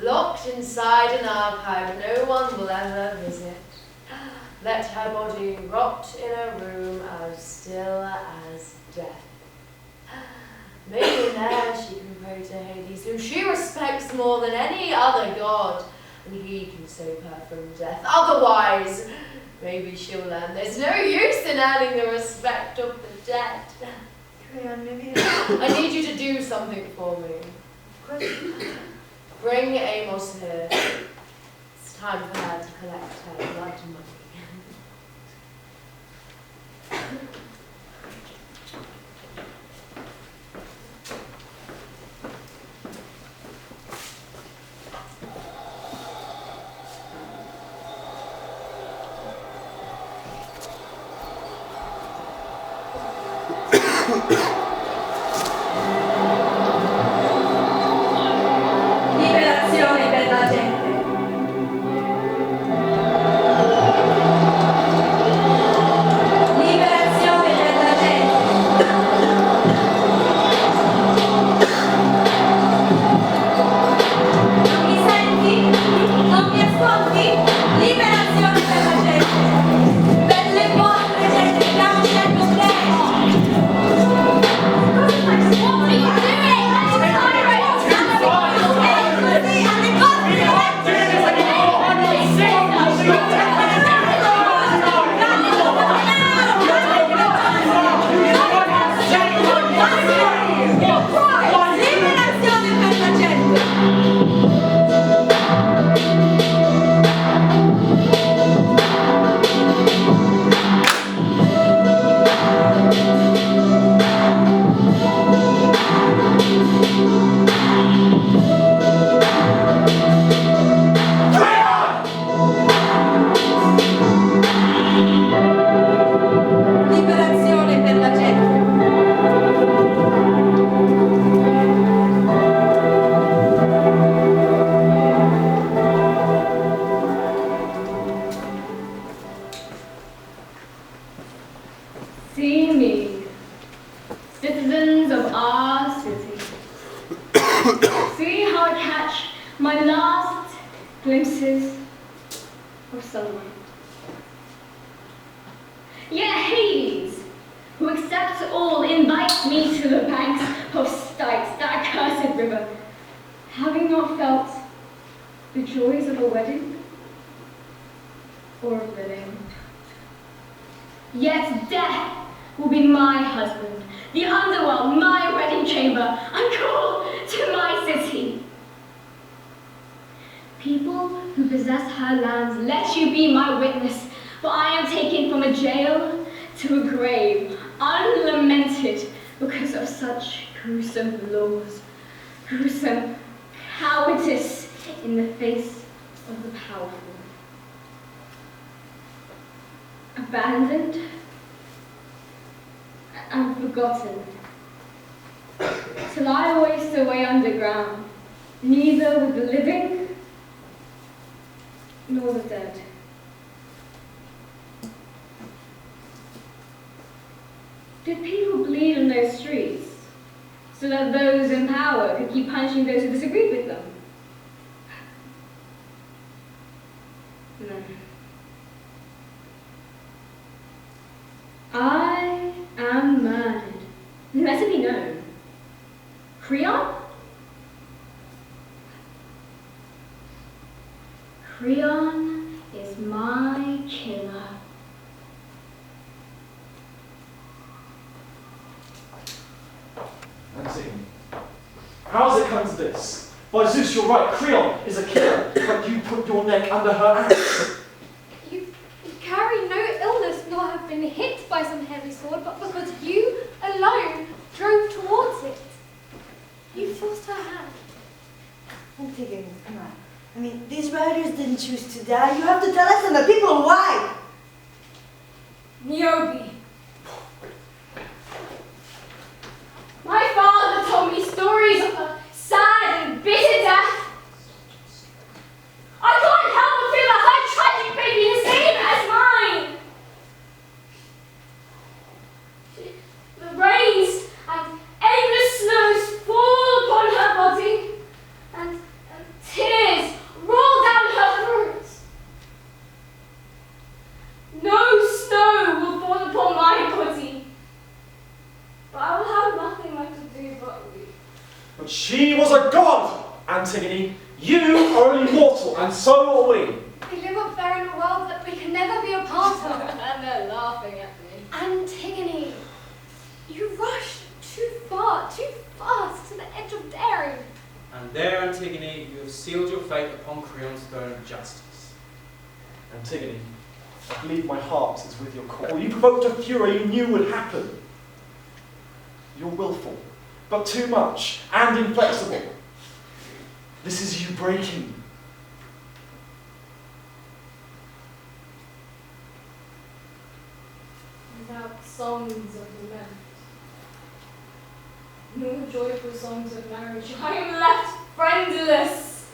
locked inside an archive no one will ever visit. Let her body rot in a room as still as death. Maybe in there she can pray to Hades, whom she respects more than any other god, and he can save her from death. Otherwise, maybe she'll learn there's no use in earning the respect of the dead. Maybe. I need you to do something for me. Bring Amos here. It's time for her to collect her blood money. of sunlight. Yet Hades, who accepts all, invites me to the banks of Styx, that accursed river, having not felt the joys of a wedding or of living. Yet death will be my husband, the underworld my wedding chamber, and call to my city. People who possess her lands, let you be my witness, for I am taken from a jail to a grave, unlamented because of such gruesome laws, gruesome cowardice in the face of the powerful. Abandoned and forgotten, to lie waste away underground, neither with the living nor the dead. Did people bleed on those streets so that those in power could keep punishing those who disagreed with them? No. I am murdered. Let it be known. Creon? Creon is my killer. Antigone, how has it come to this? By Zeus, you're right, Creon is a killer, but you put your neck under her axe. You carry no illness nor have been hit by some heavy sword, but because you alone drove towards it. You forced her hand. Antigone, come on. I mean, these riders didn't choose to die. You have to tell us and the people why. Niobe. My father told me stories of a sad and bitter death. I can't help but feel that her tragic fate be the same as mine. The rains and endless snows fall upon her body, and tears roll down her throat. No snow will fall upon my body, but I will have nothing left to do but weep. But she was a god, Antigone. You are only mortal, and so are we. We live up there in a world that we can never be a part of. And they're laughing at me. Antigone, you rushed too far, too fast to the edge of daring. And there, Antigone, you have sealed your fate upon Creon's throne of justice. Antigone, I believe my heart is with your call. You provoked a fury you knew would happen. You're willful, but too much, and inflexible. This is you breaking. Without songs of lament, no joyful songs of marriage, I am left friendless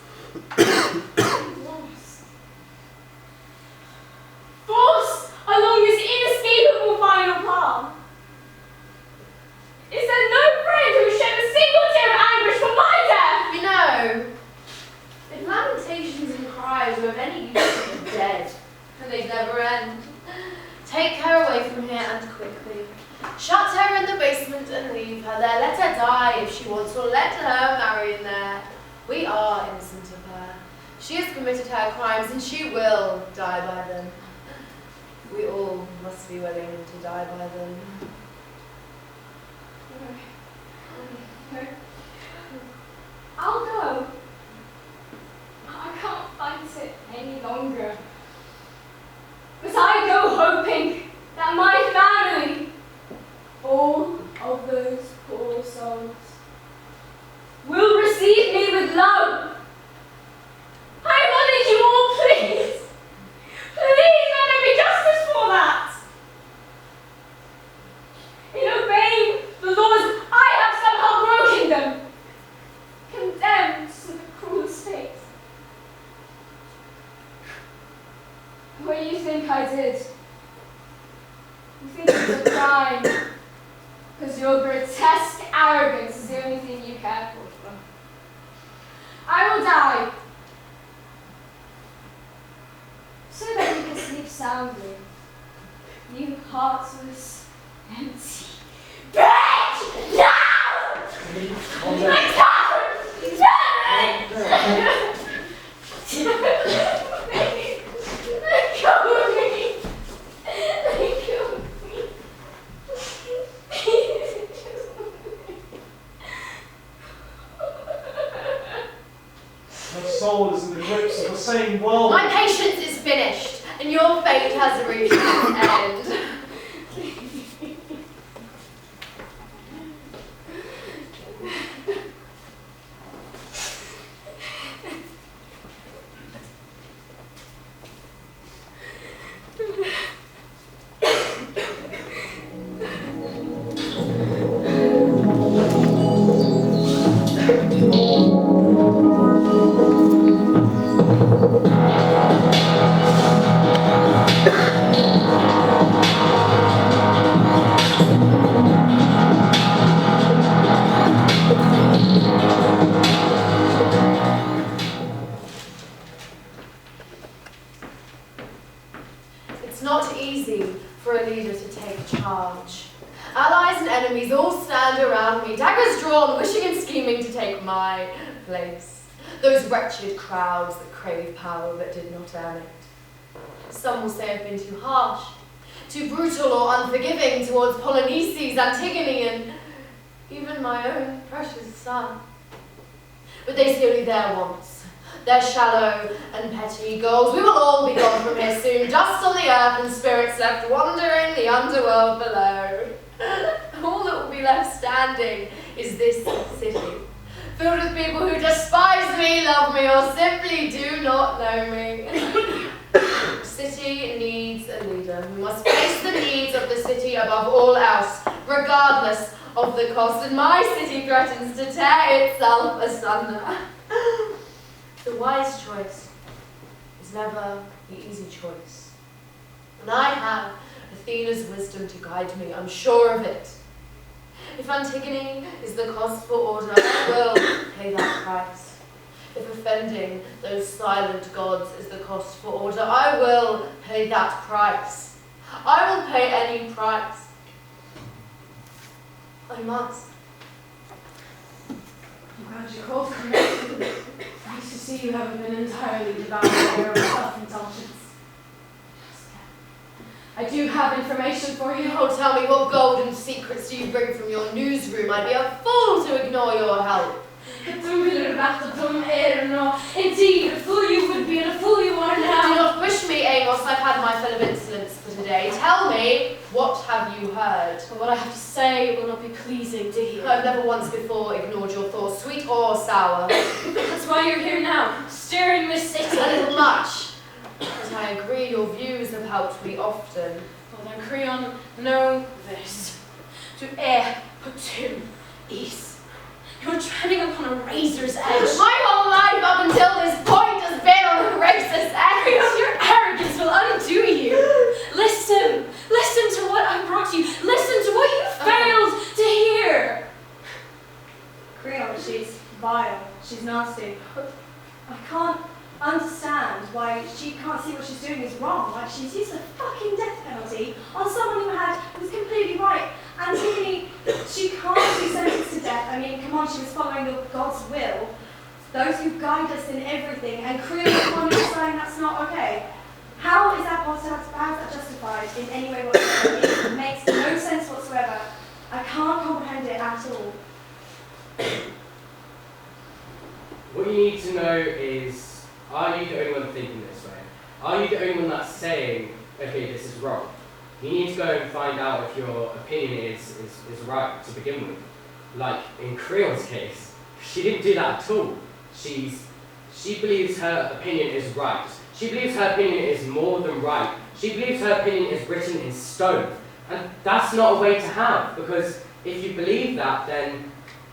and lost. Forced along this inescapable final path. Is there no friend who will shed a single tear of anguish for my death? You know, if lamentations and cries were of any use to the dead, and they'd never end, take her away from here and quickly. Shut her in the basement and leave her there. Let her die if she wants, or let her marry in there. We are innocent of her. She has committed her crimes, and she will die by them. We all must be willing to die by them. I'll go. I can't fight it any longer. But I go hoping that my family, all of those poor souls, will receive me with love. I wanted you all, please. Please let there be justice for that. In obeying the laws, I have somehow broken them, condemned to the cruel state. What do you think I did? You think it's a crime, because your grotesque arrogance is the only thing you care for. I will die, so soundly. New heartless, empty. Bitch! No! Calm down. My God! Let go of me! Let go of me! My soul is in the grips of the same world. My patience is finished, and your fate has reached its end. It's not easy for a leader to take charge. Allies and enemies all stand around me, daggers drawn, wishing and scheming to take my place. Those wretched crowds that crave power but did not earn it. Some will say I've been too harsh, too brutal or unforgiving towards Polynices, Antigone, and even my own precious son. But they see only their wants, their shallow and petty goals. We will all be gone from here soon, dust on the earth and spirits left wandering the underworld below. All that will be left standing is this city, filled with people who despise me, love me, or simply do not know me. City needs a leader who must place the needs of the city above all else, regardless of the cost, and my city threatens to tear itself asunder. The wise choice is never the easy choice. And I have Athena's wisdom to guide me, I'm sure of it. If Antigone is the cost for order, I will pay that price. If offending those silent gods is the cost for order, I will pay that price. I will pay any price. I must. I'm glad you called for me. Nice to see you haven't been entirely devoured by your own self-indulgence. I do have information for you. Oh, tell me, what golden secrets do you bring from your newsroom? I'd be a fool to ignore your help. Indeed, a fool you would be and a fool you are Do now. not push me, Amos. I've had my fill of insolence for today. Tell me, what have you heard? But what I have to say will not be pleasing to hear. I've never once before ignored your thoughts, sweet or sour. That's why you're here now, stirring this city. A little much. But I agree, your views have helped me often. Well then, Creon, know this. To err, put to ease. You're treading upon a razor's edge. My whole life up until this point has been on a razor's edge. Your arrogance will undo you. Listen to what I brought you. Listen to what you failed to hear. Creon, she's vile, she's nasty. I can't understand why she can't see what she's doing is wrong. Like, she's used a fucking death penalty on someone who was completely right. Antigone, she can't be sentenced to death. I mean, come on, she was following God's will. Those who guide us in everything, and Creon is the one who's saying that's not okay. How is that possible? How is that justified in any way whatsoever? It makes no sense whatsoever. I can't comprehend it at all. What you need to know is, are you the only one thinking this way? Are you the only one that's saying, okay, this is wrong? You need to go and find out if your opinion is right to begin with. Like in Creon's case, she didn't do that at all. She believes her opinion is right. She believes her opinion is more than right. She believes her opinion is written in stone. And that's not a way to have, because if you believe that, then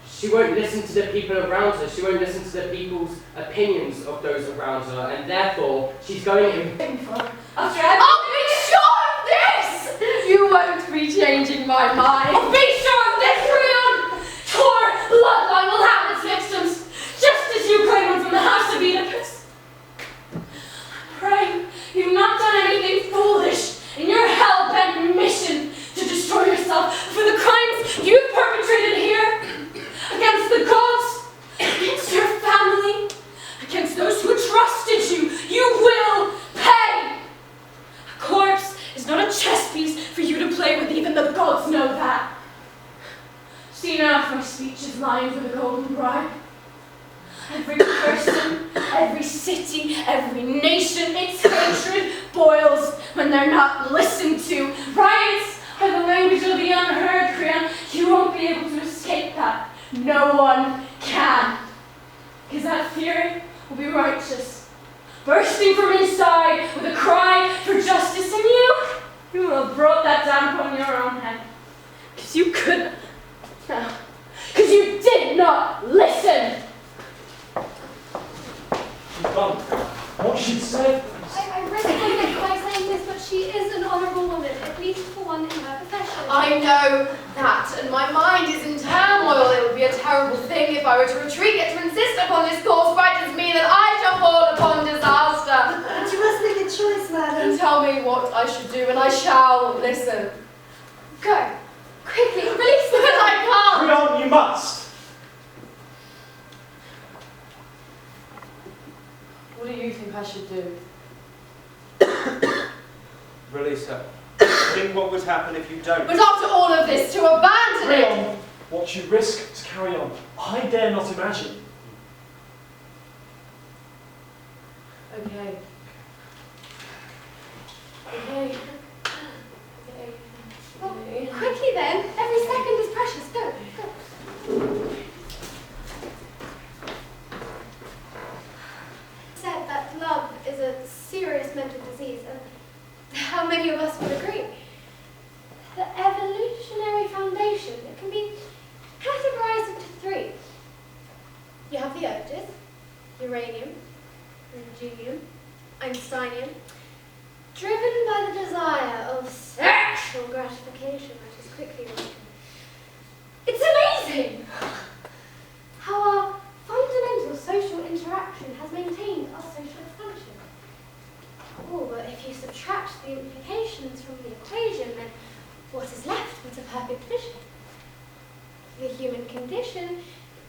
she won't listen to the people around her. She won't listen to the people's opinions of those around her, and therefore she's going in. I'll be sure of this! You won't be changing my mind. Oh, be sure of this, Creon! Your bloodline will have its victims, just as you claim one from the house of Oedipus. Pray, you've not done anything foolish. enough our speech is lined with a golden bribe. Every person, every city, every nation, its hatred boils when they're not listened to. Riots are the language of the unheard, Creon. You won't be able to escape that. No one can. Because that fury will be righteous, bursting from inside with a cry for justice, and you will have brought that down upon your own head. Because you couldn't. No. Because you did not listen. She's done what she said. I risk it by saying this, but she is an honourable woman, at least for one in her profession. I know that, and my mind is in turmoil. It would be a terrible thing if I were to retreat, yet to insist upon this course frightens me that I shall fall upon disaster. But you must make a choice, madam. And tell me what I should do, and I shall listen. Go. Quickly, release the But I can't! Creon, you must. What do you think I should do? Release her. Think what would happen if you don't. But after all of this, to abandon it! Creon, what you risk to carry on, I dare not imagine. Okay. Okay. Well, quickly then. Every second is precious. Go, go. Said that love is a serious mental disease, and how many of us would agree? The evolutionary foundation, it can be categorized into three. You have the urges: uranium, ingenium, Einsteinium, driven by the desire of sexual gratification that is quickly awakened. It's amazing how our fundamental social interaction has maintained our social expansion. Oh, but if you subtract the implications from the equation, then what is left but a perfect vision? The human condition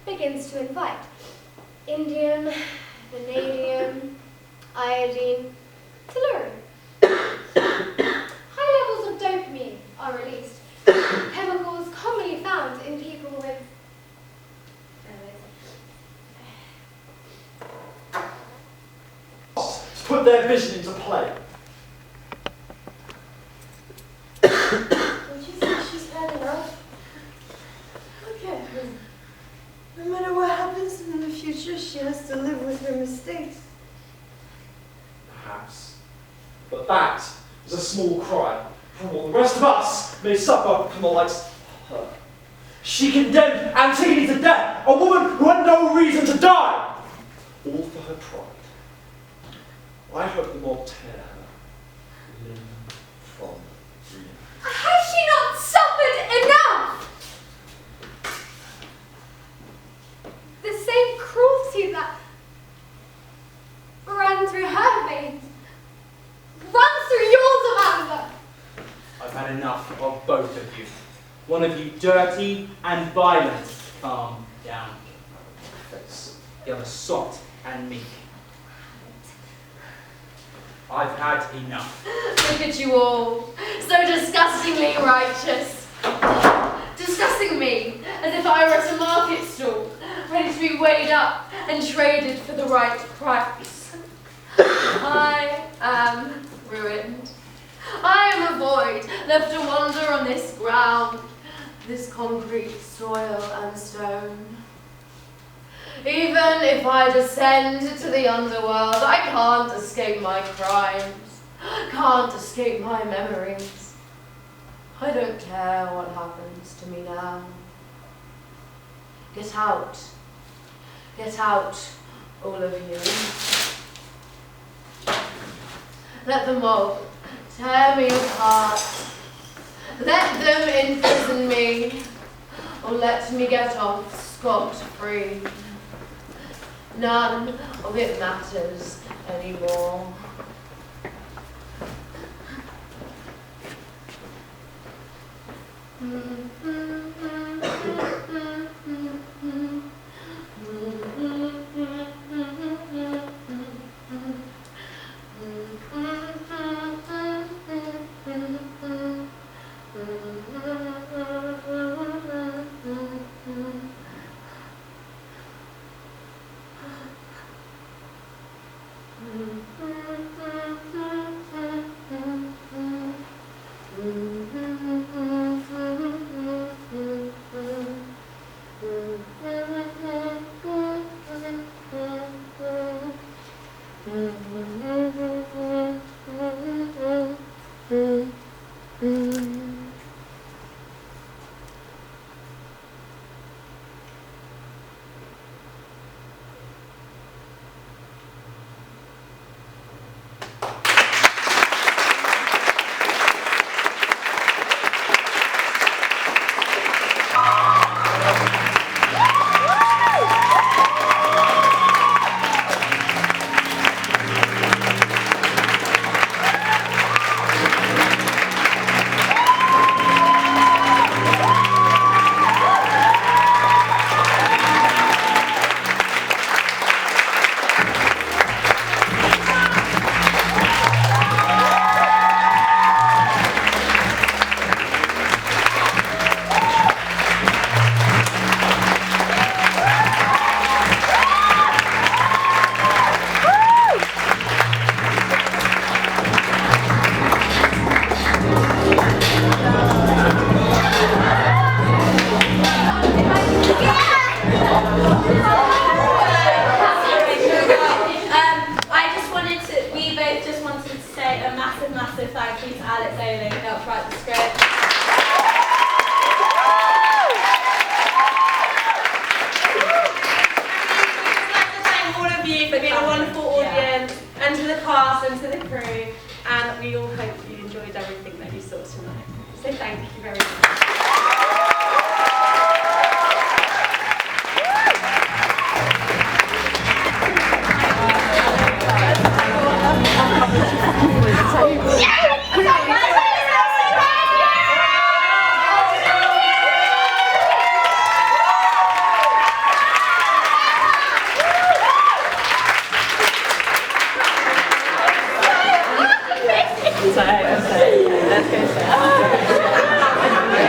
begins to invite indium, vanadium, iodine, tellurium. High levels of dopamine are released, chemicals commonly found in people with To put their vision into play. Don't you think she's had enough? Okay. No matter what happens in the future, she has to live with her mistakes. Perhaps. But that is a small cry from what the rest of us may suffer from the likes of her. She condemned Antigone to death, a woman who had no reason to die, all for her pride. I hope the mob tear her limb from limb. Has she not suffered enough? The same cruelty that ran through her veins runs through yours, Amanda. I've had enough of both of you. One of you dirty and violent. Calm down. The other soft and meek. I've had enough. Look at you all, so disgustingly righteous. Discussing me as if I were at a market stall, ready to be weighed up and traded for the right price. I am ruined. I am a void, left to wander on this ground, this concrete soil and stone. Even if I descend to the underworld, I can't escape my crimes, can't escape my memories. I don't care what happens to me now. Get out, all of you. Let the mob tear me apart. Let them imprison me, or let me get off scot-free. None of it matters anymore. massive, massive thank you to Elle who helped write the script. All of you for being a wonderful audience, and to the cast and to the crew, and we all hope you enjoyed everything that you saw tonight. So thank you very much.